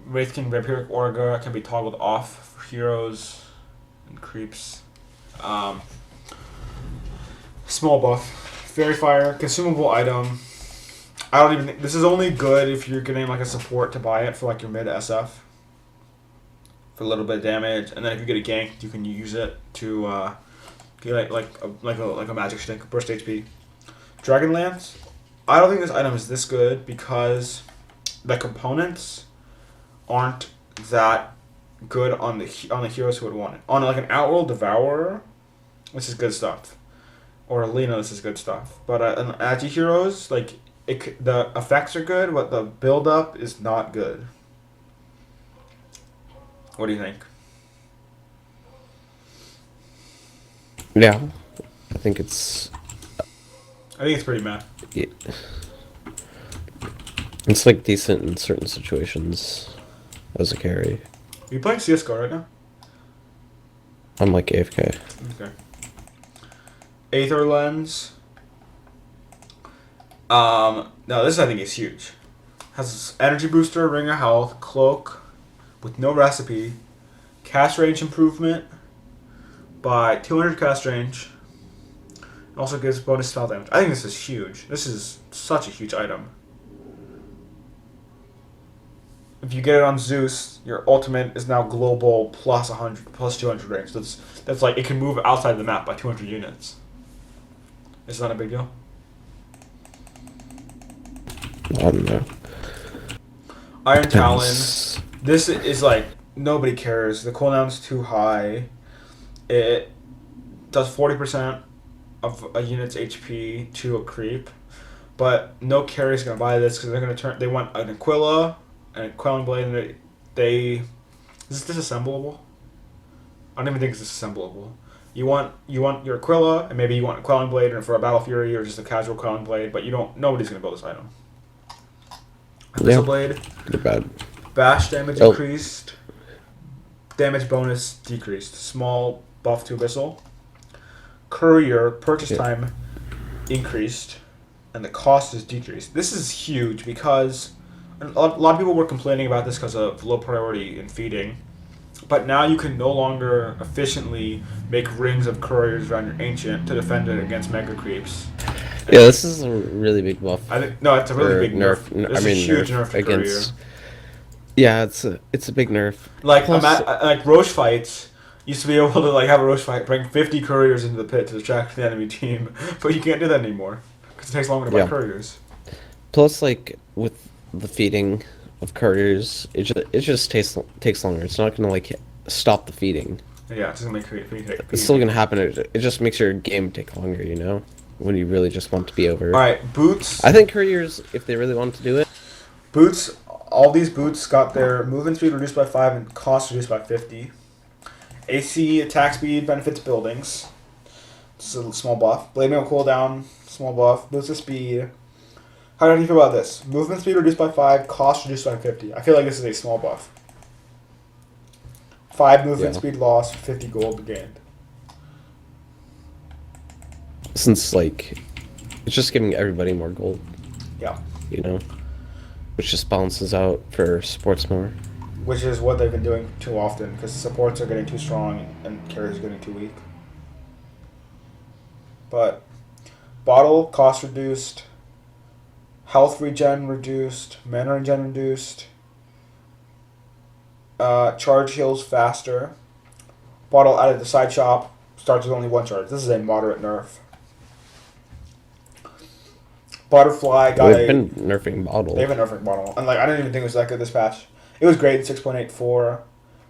Wraith King Vampiric Aura can be toggled off for heroes and creeps. Small buff. Fairy Fire, consumable item. I don't even think this is only good if you're getting like a support to buy it for like your mid SF for a little bit of damage, and then if you get a gank, you can use it to get like a magic stick, burst HP. Dragonlance. I don't think this item is this good because the components aren't that good on the heroes who would want it. On like an Outworld Devourer, this is good stuff, or Alina, this is good stuff. But on Agi heroes, like the effects are good, but the build up is not good. What do you think? Yeah, I think it's pretty meh. Yeah. It's like decent in certain situations as a carry. Are you playing CSGO right now? I'm like AFK. Okay. Aether Lens. Now this I think is huge. Has energy booster, ring of health, cloak, with no recipe, cast range improvement by 200 cast range. It also gives bonus spell damage. I think this is huge. This is such a huge item. If you get it on Zeus, your ultimate is now global plus 100, plus 200 range. That's like it can move outside the map by 200 units. Is that a big deal? I don't know. Iron Talon. This is like nobody cares. The cooldown's too high. It does 40% of a unit's HP to a creep, but no carry's gonna buy this because they're gonna turn. They want an Aquila and a Quelling Blade, and they is this disassemblable? I don't even think it's disassemblable. You want your Aquila, and maybe you want a Quelling Blade, and for a Battle Fury or just a casual Quelling Blade, but you don't. Nobody's gonna build this item. Abyssal Blade. Pretty bad. Bash damage increased. Damage bonus decreased. Small buff to Abyssal. Courier purchase time increased, and the cost is decreased. This is huge because a lot of people were complaining about this because of low priority in feeding, but now you can no longer efficiently make rings of couriers around your ancient to defend it against mega creeps. Yeah, this is a really big buff. It's a really big nerf. This is a huge nerf to against. Courier. Yeah, it's a big nerf. Like like Roche fights used to be able to like have a Roche fight, bring 50 couriers into the pit to distract the enemy team, but you can't do that anymore because it takes longer to buy couriers. Plus, like with the feeding of couriers, it just takes longer. It's not gonna like stop the feeding. Yeah, it's just gonna make feeding. It's still gonna happen. It just makes your game take longer, you know, when you really just want to be over. All right, boots. I think couriers, if they really want to do it, boots. All these boots got their movement speed reduced by 5 and cost reduced by 50. AC attack speed benefits buildings. It's a small buff. Blade Mail cooldown, small buff. Boost of speed. How do you feel about this? Movement speed reduced by 5, cost reduced by 50. I feel like this is a small buff. 5 movement speed lost, 50 gold gained. Since like it's just giving everybody more gold. Yeah. You know? Which just balances out for supports more. Which is what they've been doing too often, because supports are getting too strong and carries are getting too weak. but bottle cost reduced, health regen reduced, mana regen reduced, charge heals faster. Bottle added the side shop, starts with only one charge. This is a moderate nerf. Butterfly got They've been nerfing bottle. They have a nerfing bottle, and like I didn't even think it was that good this patch. It was great in 6.84,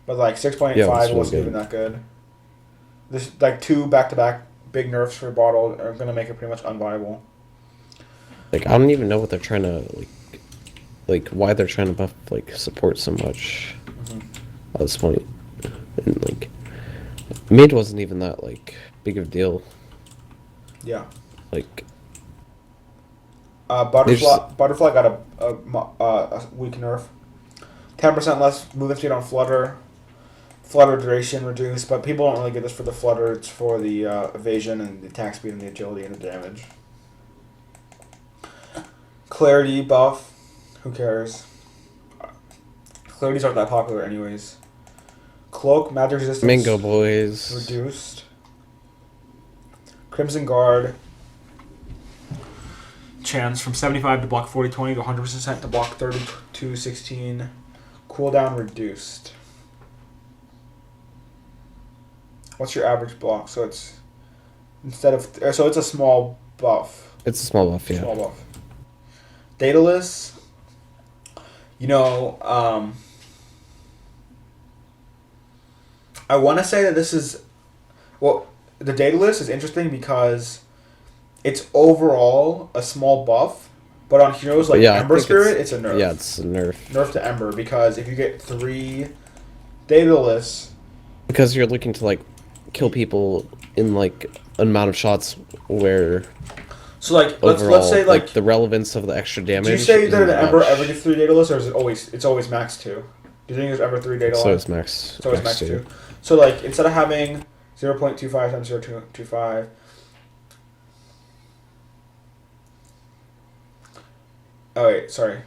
but like 6.85 wasn't even that good. This like 2 back-to-back big nerfs for bottle are gonna make it pretty much unviable. Like I don't even know what they're trying to like why they're trying to buff like support so much at this point. And like mid wasn't even that like big of a deal. Yeah. Like Butterfly got a weak nerf. 10% less movement speed on Flutter. Flutter duration reduced, but people don't really get this for the Flutter. It's for the evasion and the attack speed and the agility and the damage. Clarity buff. Who cares? Clarities aren't that popular anyways. Cloak, magic resistance. Mango Boys. Reduced. Crimson Guard. Chance from 75 to block 40-20 to 100% to block 32-16. Cooldown reduced. What's your average block? So it's it's a small buff. It's a small buff, yeah. Small buff. Daedalus. I want to say that this is, the Daedalus is interesting because it's overall a small buff, but on heroes like Ember Spirit, it's a nerf. Yeah, it's a nerf. Nerf to Ember, because if you get 3 Daedalus... Because you're looking to, like, kill people in, like, an amount of shots where... So, like, let's say, like... the relevance of the extra damage... Do you say that the Ember ever gets 3 Daedalus, or is it's always max 2? Do you think there's ever 3 Daedalus? So it's max. It's always max 2. So, like, instead of having 0.25 times 0.25... Oh, wait, sorry.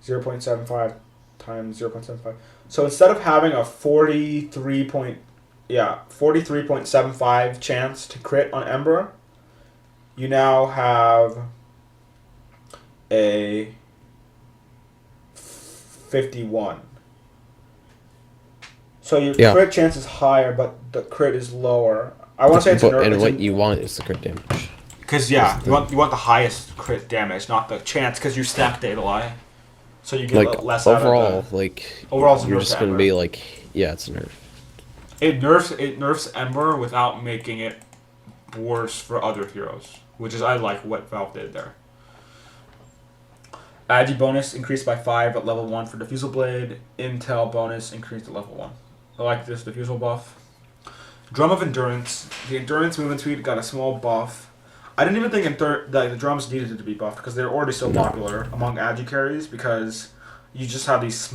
0.75 times 0.75. So instead of having a 43.75 chance to crit on Ember, you now have a 51. So your crit chance is higher, but the crit is lower. I want to say it's a nerf. And what you want is the crit damage. Because you want the highest crit damage, not the chance, because you stack Daedalus. So you get less overall, out of the... Overall, you're just going to be like, yeah, it's a nerf. It nerfs Ember without making it worse for other heroes, which is I like what Valve did there. Agi bonus increased by 5 at level 1 for Diffusal Blade. Intel bonus increased at level 1. I like this Diffusal buff. Drum of Endurance. The Endurance movement speed got a small buff. I didn't even think the drums needed to be buffed because they're already so popular among Agi carries, because you just have these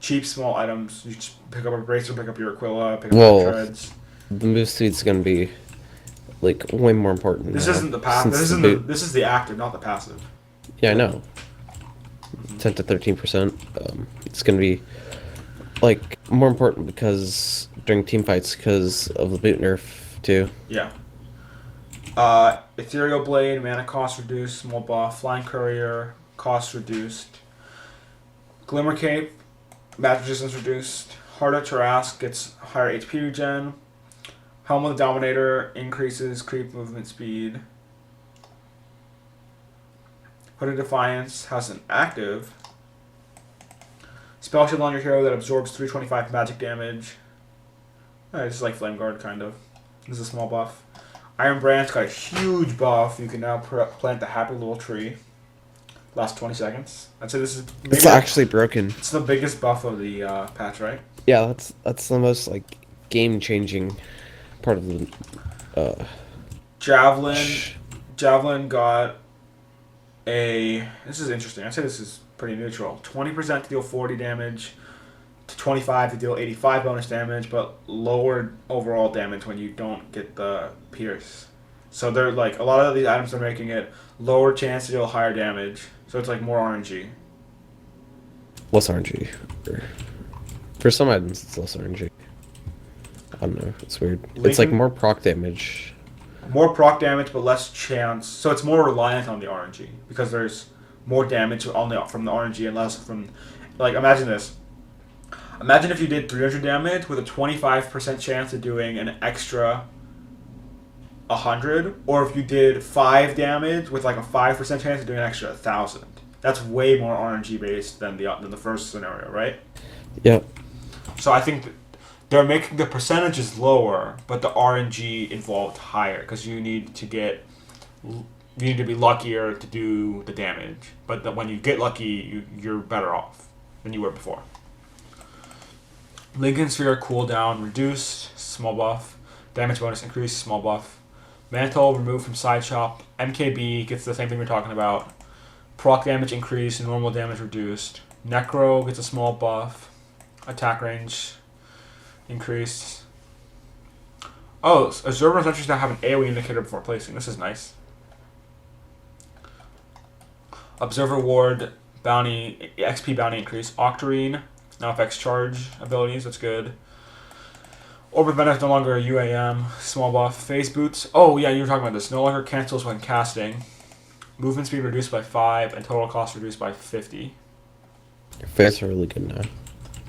cheap small items. You just pick up a Bracer, pick up your Aquila, pick up your Treads. The move speed's going to be like way more important. This isn't the passive. This is the active, not the passive. Yeah, I know. 10 to 13%. It's going to be like more important because during team fights because of the boot nerf too. Yeah. Ethereal Blade, mana cost reduced, small buff. Flying Courier, cost reduced. Glimmer Cape, magic resistance reduced. Heart of Tarrasque gets higher HP regen. Helm of the Dominator increases creep movement speed. Hood of Defiance has an active. Spell shield on your hero that absorbs 325 magic damage. It's like Flame Guard, kind of. This is a small buff. Iron Branch got a huge buff. You can now plant the happy little tree. Last 20 seconds. I'd say this is... It's actually broken. It's the biggest buff of the patch, right? Yeah, that's the most like game-changing part of the... Javelin got a... This is interesting. I'd say this is pretty neutral. 20% to deal 40 damage. To 25 to deal 85 bonus damage, but lower overall damage when you don't get the pierce. So they're like, a lot of these items are making it lower chance to deal higher damage. So it's like more RNG. Less RNG. For some items, it's less RNG. I don't know. It's weird. It's like more proc damage. More proc damage, but less chance. So it's more reliant on the RNG because there's more damage from the RNG and less from, like, imagine this. Imagine if you did 300 damage with a 25% chance of doing an extra 100, or if you did 5 damage with like a 5% chance of doing an extra 1,000. That's way more RNG based than the first scenario, right? Yep. So I think they're making the percentages lower, but the RNG involved higher because you need to be luckier to do the damage. But when you get lucky, you're better off than you were before. Lincoln Sphere cooldown reduced, small buff. Damage bonus increased, small buff. Mantle removed from side shop. MKB gets the same thing we're talking about. Proc damage increased, normal damage reduced. Necro gets a small buff. Attack range increased. Oh, Observer Sentries now have an AoE indicator before placing. This is nice. Observer Ward bounty, XP bounty increase. Octarine now affects charge abilities. That's good. Orb of Venom is no longer a UAM. Small buff. Phase boots. Oh yeah, you were talking about this. No longer cancels when casting. Movement speed reduced by 5 and total cost reduced by 50. Phase are really good now,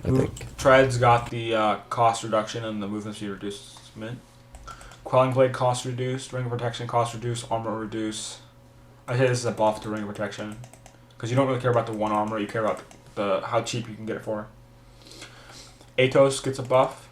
I think. Treads got the cost reduction and the movement speed reducement. Quelling Blade cost reduced. Ring of Protection cost reduced. Armor reduce. I say this is a buff to Ring of Protection because you don't really care about the one armor. You care about the how cheap you can get it for. Atos gets a buff.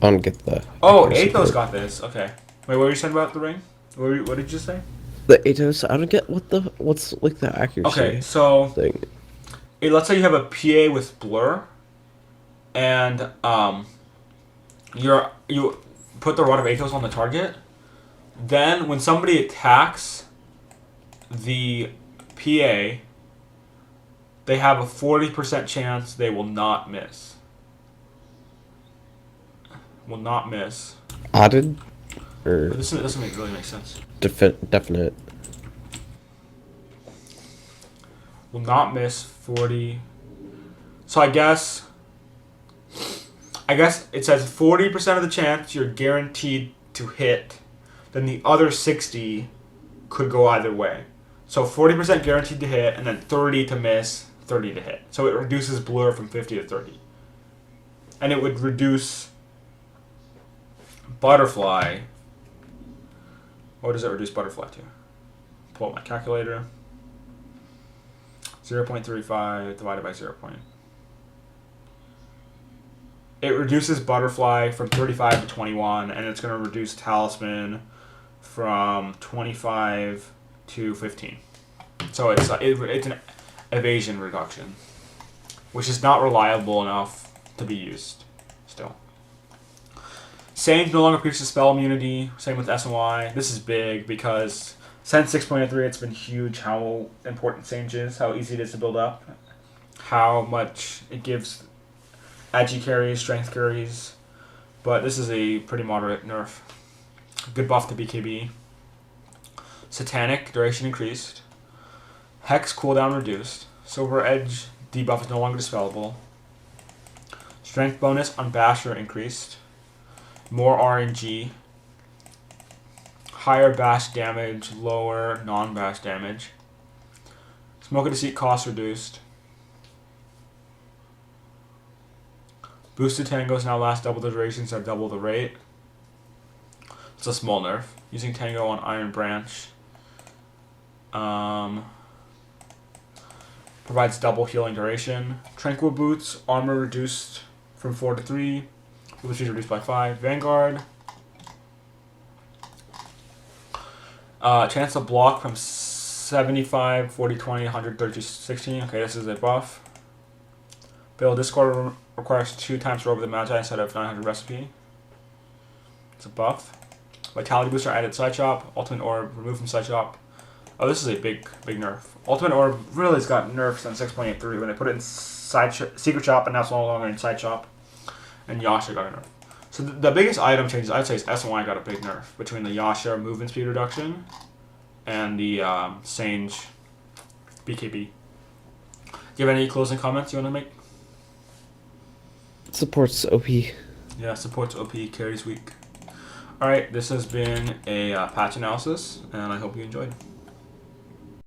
I don't get the. Oh, Atos got this. Okay. Wait, what were you saying about the ring? What did you say? The Atos, I don't get what's like the accuracy. Okay, so thing. Let's say you have a PA with blur, and you put the Rod of Atos on the target. Then when somebody attacks the PA, they have a 40% chance they will not miss. Will not miss. Added? Or But this doesn't really make sense. definite. Will not miss 40. So I guess it says 40% of the chance you're guaranteed to hit. Then the other 60 could go either way. So 40% guaranteed to hit, and then 30 to miss, 30 to hit. So it reduces blur from 50 to 30. And it would reduce butterfly. What does it reduce butterfly to? Pull up my calculator. 0.35 divided by 0. It reduces butterfly from 35 to 21, and it's going to reduce talisman from 25 to 15. So it's an evasion reduction, which is not reliable enough to be used still. Sage no longer produces spell immunity. Same with SNY. This is big because since 6.3, it's been huge how important Sage is, how easy it is to build up, how much it gives agi carries, strength carries. But this is a pretty moderate nerf. Good buff to BKB. Satanic duration increased. Hex cooldown reduced. Silver Edge debuff is no longer dispellable. Strength bonus on Basher increased. More RNG. Higher bash damage, lower non-bash damage. Smoke of Deceit cost reduced. Boosted tangos now last double the duration instead of double the rate. It's a small nerf. Using Tango on Iron Branch. Provides double healing duration. Tranquil Boots, armor reduced from 4 to 3. Movement speed reduced by 5. Vanguard. Chance to block from 75, 40, 20, 100, 30, 16. Okay, this is a buff. Build Discord requires 2 times Robe of the Magi instead of 900 recipe. It's a buff. Vitality Booster added Side Chop. Ultimate Orb removed from Side Chop. Oh, this is a big nerf. Ultimate Orb really has got nerfed since 6.83 when they put it in Secret Shop, and now it's no longer in Side Shop. And Yasha got a nerf. So the biggest item changes, I'd say, is SNY got a big nerf between the Yasha movement speed reduction and the Sage BKB. Do you have any closing comments you want to make? Supports OP. Yeah, supports OP, carries weak. Alright, this has been a patch analysis, and I hope you enjoyed.